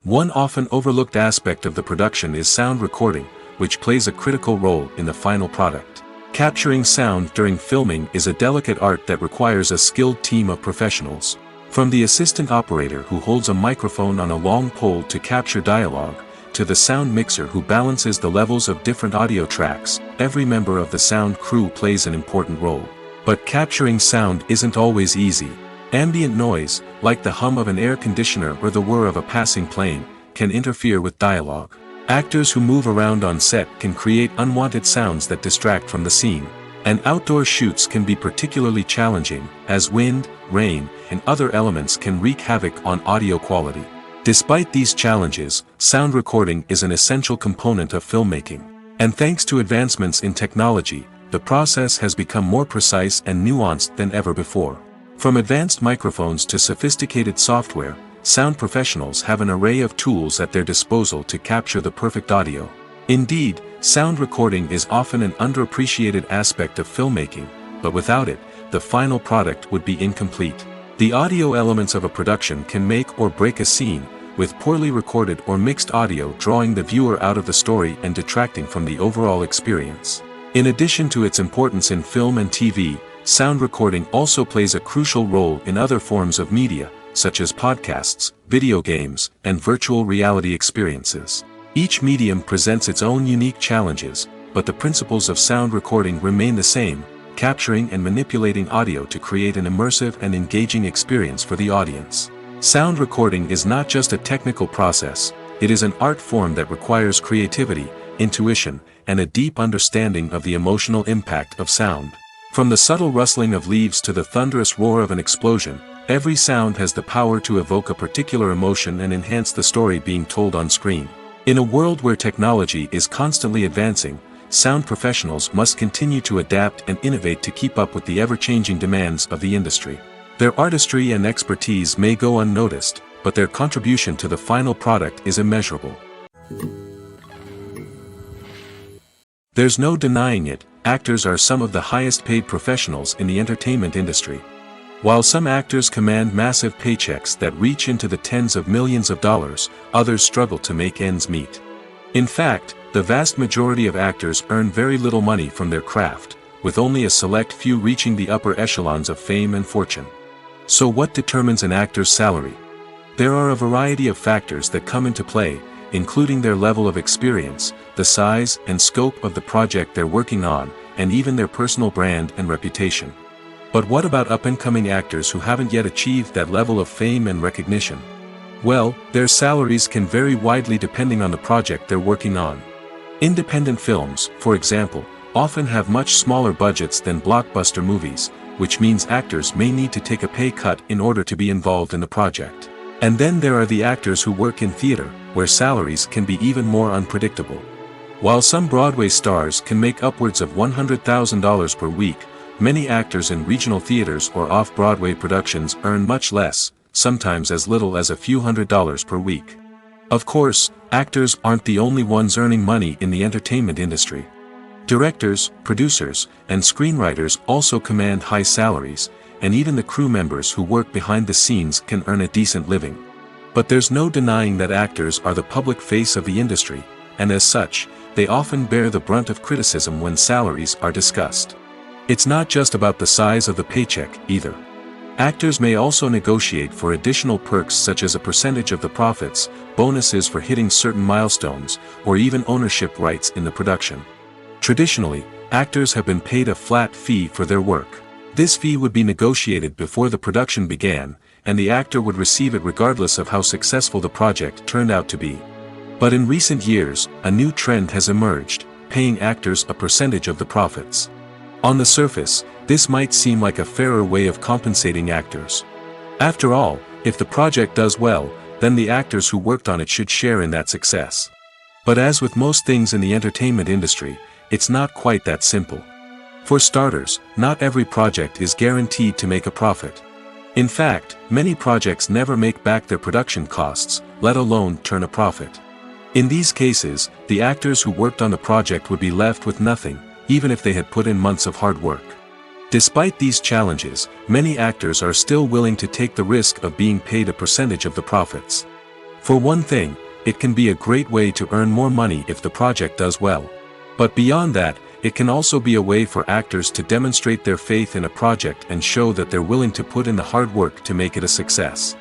One often overlooked aspect of the production is sound recording, which plays a critical role in the final product. Capturing sound during filming is a delicate art that requires a skilled team of professionals. From the assistant operator who holds a microphone on a long pole to capture dialogue, to the sound mixer who balances the levels of different audio tracks, every member of the sound crew plays an important role. But capturing sound isn't always easy. Ambient noise, like the hum of an air conditioner or the whir of a passing plane, can interfere with dialogue. Actors who move around on set can create unwanted sounds that distract from the scene. And outdoor shoots can be particularly challenging, as wind, rain, and other elements can wreak havoc on audio quality. Despite these challenges, sound recording is an essential component of filmmaking. And thanks to advancements in technology, the process has become more precise and nuanced than ever before. From advanced microphones to sophisticated software, sound professionals have an array of tools at their disposal to capture the perfect audio. Indeed, sound recording is often an underappreciated aspect of filmmaking, but without it, the final product would be incomplete. The audio elements of a production can make or break a scene, with poorly recorded or mixed audio drawing the viewer out of the story and detracting from the overall experience. In addition to its importance in film and TV, sound recording also plays a crucial role in other forms of media, such as podcasts, video games, and virtual reality experiences. Each medium presents its own unique challenges, but the principles of sound recording remain the same, capturing and manipulating audio to create an immersive and engaging experience for the audience. Sound recording is not just a technical process, it is an art form that requires creativity, intuition, and a deep understanding of the emotional impact of sound. From the subtle rustling of leaves to the thunderous roar of an explosion, every sound has the power to evoke a particular emotion and enhance the story being told on screen. In a world where technology is constantly advancing, sound professionals must continue to adapt and innovate to keep up with the ever-changing demands of the industry. Their artistry and expertise may go unnoticed, but their contribution to the final product is immeasurable. There's no denying it, actors are some of the highest-paid professionals in the entertainment industry. While some actors command massive paychecks that reach into the tens of millions of dollars, others struggle to make ends meet. In fact, the vast majority of actors earn very little money from their craft, with only a select few reaching the upper echelons of fame and fortune. So what determines an actor's salary? There are a variety of factors that come into play, including their level of experience, the size and scope of the project they're working on, and even their personal brand and reputation. But what about up-and-coming actors who haven't yet achieved that level of fame and recognition? Well, their salaries can vary widely depending on the project they're working on. Independent films, for example, often have much smaller budgets than blockbuster movies, which means actors may need to take a pay cut in order to be involved in the project. And then there are the actors who work in theater, where salaries can be even more unpredictable. While some Broadway stars can make upwards of $100,000 per week, many actors in regional theaters or off-Broadway productions earn much less, sometimes as little as a few $100s per week. Of course, actors aren't the only ones earning money in the entertainment industry. Directors, producers, and screenwriters also command high salaries, and even the crew members who work behind the scenes can earn a decent living. But there's no denying that actors are the public face of the industry, and as such, they often bear the brunt of criticism when salaries are discussed. It's not just about the size of the paycheck, either. Actors may also negotiate for additional perks such as a percentage of the profits, bonuses for hitting certain milestones, or even ownership rights in the production. Traditionally, actors have been paid a flat fee for their work. This fee would be negotiated before the production began, and the actor would receive it regardless of how successful the project turned out to be. But in recent years, a new trend has emerged, paying actors a percentage of the profits. On the surface, this might seem like a fairer way of compensating actors. After all, if the project does well, then the actors who worked on it should share in that success. But as with most things in the entertainment industry, it's not quite that simple. For starters, not every project is guaranteed to make a profit. In fact, many projects never make back their production costs, let alone turn a profit. In these cases, the actors who worked on the project would be left with nothing, even if they had put in months of hard work. Despite these challenges, many actors are still willing to take the risk of being paid a percentage of the profits. For one thing, it can be a great way to earn more money if the project does well. But beyond that, it can also be a way for actors to demonstrate their faith in a project and show that they're willing to put in the hard work to make it a success.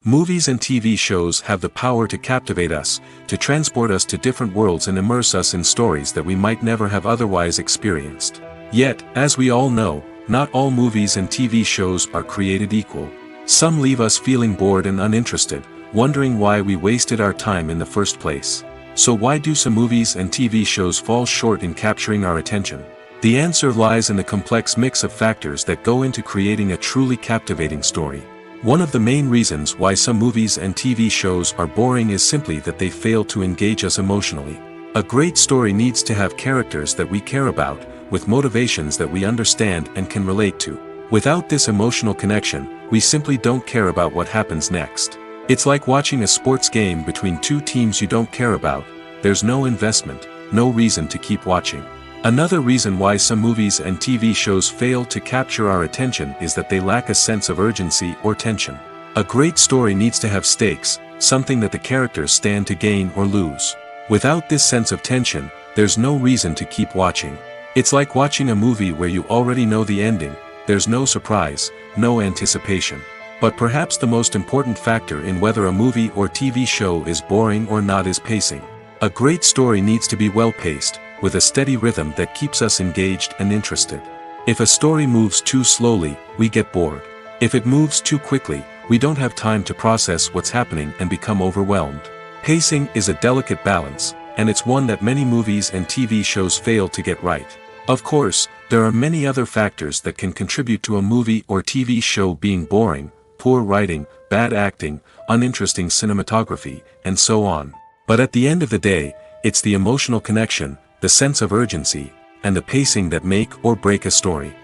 Movies and TV shows have the power to captivate us, to transport us to different worlds and immerse us in stories that we might never have otherwise experienced. Yet, as we all know, not all movies and TV shows are created equal. Some leave us feeling bored and uninterested, wondering why we wasted our time in the first place. So why do some movies and TV shows fall short in capturing our attention? The answer lies in the complex mix of factors that go into creating a truly captivating story. One of the main reasons why some movies and TV shows are boring is simply that they fail to engage us emotionally. A great story needs to have characters that we care about, with motivations that we understand and can relate to. Without this emotional connection, we simply don't care about what happens next. It's like watching a sports game between two teams you don't care about. There's no investment, no reason to keep watching. Another reason why some movies and TV shows fail to capture our attention is that they lack a sense of urgency or tension. A great story needs to have stakes, something that the characters stand to gain or lose. Without this sense of tension, there's no reason to keep watching. It's like watching a movie where you already know the ending, there's no surprise, no anticipation. But perhaps the most important factor in whether a movie or TV show is boring or not is pacing. A great story needs to be well-paced, with a steady rhythm that keeps us engaged and interested. If a story moves too slowly, we get bored. If it moves too quickly, we don't have time to process what's happening and become overwhelmed. Pacing is a delicate balance, and it's one that many movies and TV shows fail to get right. Of course, there are many other factors that can contribute to a movie or TV show being boring: poor writing, bad acting, uninteresting cinematography, and so on. But at the end of the day, it's the emotional connection, the sense of urgency, and the pacing that make or break a story.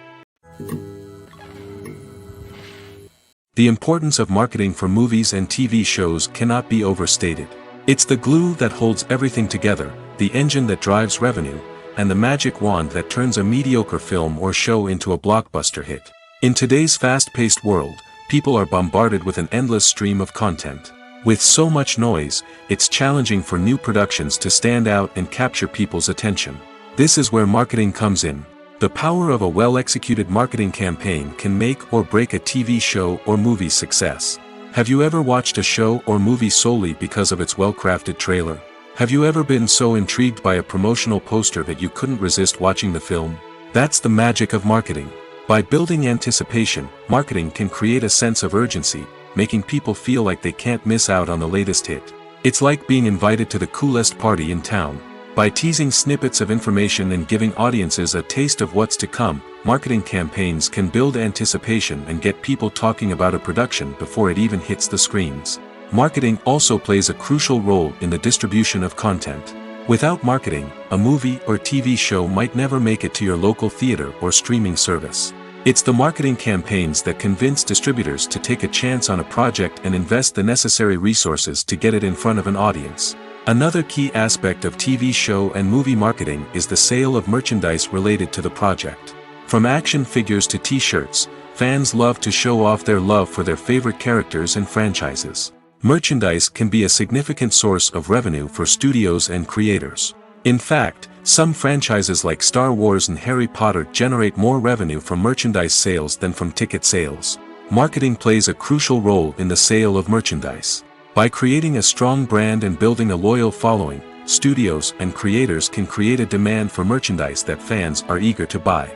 The importance of marketing for movies and TV shows cannot be overstated. It's the glue that holds everything together, the engine that drives revenue, and the magic wand that turns a mediocre film or show into a blockbuster hit. In today's fast-paced world, people are bombarded with an endless stream of content. With so much noise, it's challenging for new productions to stand out and capture people's attention. This is where marketing comes in. The power of a well-executed marketing campaign can make or break a TV show or movie's success. Have you ever watched a show or movie solely because of its well-crafted trailer? Have you ever been so intrigued by a promotional poster that you couldn't resist watching the film? That's the magic of marketing. By building anticipation, marketing can create a sense of urgency, making people feel like they can't miss out on the latest hit. It's like being invited to the coolest party in town. By teasing snippets of information and giving audiences a taste of what's to come, marketing campaigns can build anticipation and get people talking about a production before it even hits the screens. Marketing also plays a crucial role in the distribution of content. Without marketing, a movie or TV show might never make it to your local theater or streaming service. It's the marketing campaigns that convince distributors to take a chance on a project and invest the necessary resources to get it in front of an audience. Another key aspect of TV show and movie marketing is the sale of merchandise related to the project. From action figures to t-shirts, fans love to show off their love for their favorite characters and franchises. Merchandise can be a significant source of revenue for studios and creators. In fact, Some franchises like Star Wars and Harry Potter generate more revenue from merchandise sales than from ticket sales. Marketing plays a crucial role in the sale of merchandise. By creating a strong brand and building a loyal following, studios and creators can create a demand for merchandise that fans are eager to buy.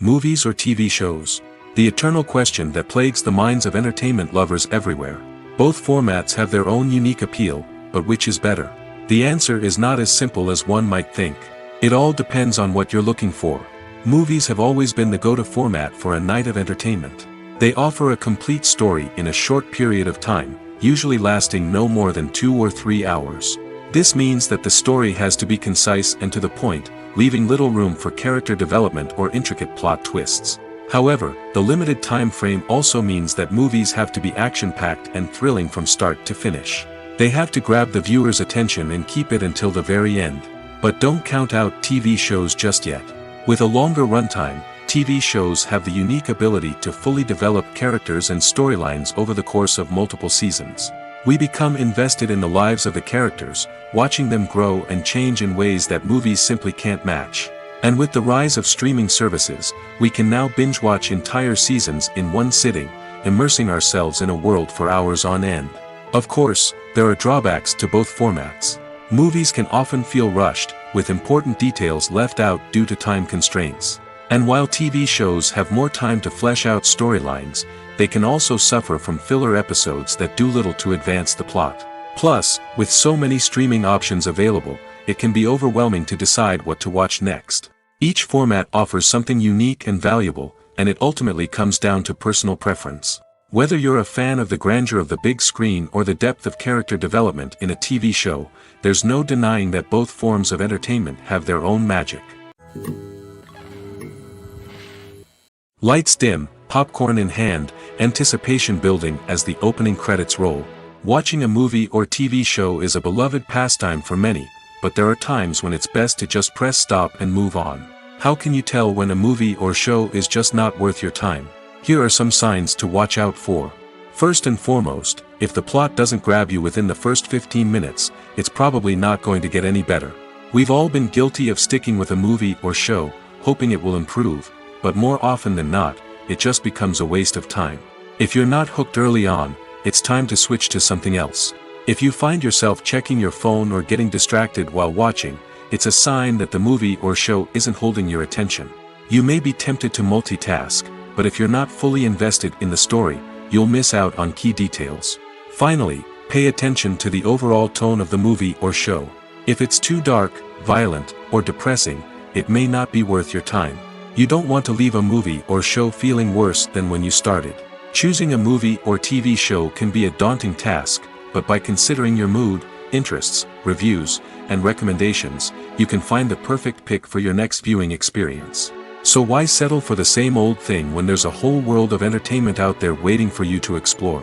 Movies or TV shows? The eternal question that plagues the minds of entertainment lovers everywhere. Both formats have their own unique appeal, but which is better? The answer is not as simple as one might think. It all depends on what you're looking for. Movies have always been the go-to format for a night of entertainment. They offer a complete story in a short period of time, usually lasting no more than 2 or 3 hours. This means that the story has to be concise and to the point, leaving little room for character development or intricate plot twists. However, the limited time frame also means that movies have to be action-packed and thrilling from start to finish. They have to grab the viewer's attention and keep it until the very end. But don't count out TV shows just yet. With a longer runtime, TV shows have the unique ability to fully develop characters and storylines over the course of multiple seasons. We become invested in the lives of the characters, watching them grow and change in ways that movies simply can't match. And with the rise of streaming services, we can now binge-watch entire seasons in one sitting, immersing ourselves in a world for hours on end. Of course, there are drawbacks to both formats. Movies can often feel rushed, with important details left out due to time constraints. And while TV shows have more time to flesh out storylines, they can also suffer from filler episodes that do little to advance the plot. Plus, with so many streaming options available, it can be overwhelming to decide what to watch next. Each format offers something unique and valuable, and it ultimately comes down to personal preference. Whether you're a fan of the grandeur of the big screen or the depth of character development in a TV show, there's no denying that both forms of entertainment have their own magic. Lights dim, popcorn in hand, anticipation building as the opening credits roll. Watching a movie or TV show is a beloved pastime for many, but there are times when it's best to just press stop and move on. How can you tell when a movie or show is just not worth your time? Here are some signs to watch out for. First and foremost, if the plot doesn't grab you within the first 15 minutes, it's probably not going to get any better. We've all been guilty of sticking with a movie or show, hoping it will improve, but more often than not, it just becomes a waste of time. If you're not hooked early on, it's time to switch to something else. If you find yourself checking your phone or getting distracted while watching, it's a sign that the movie or show isn't holding your attention. You may be tempted to multitask, but if you're not fully invested in the story, you'll miss out on key details. Finally, pay attention to the overall tone of the movie or show. If it's too dark, violent, or depressing, it may not be worth your time. You don't want to leave a movie or show feeling worse than when you started. Choosing a movie or TV show can be a daunting task, but by considering your mood, interests, reviews, and recommendations, you can find the perfect pick for your next viewing experience. So why settle for the same old thing when there's a whole world of entertainment out there waiting for you to explore?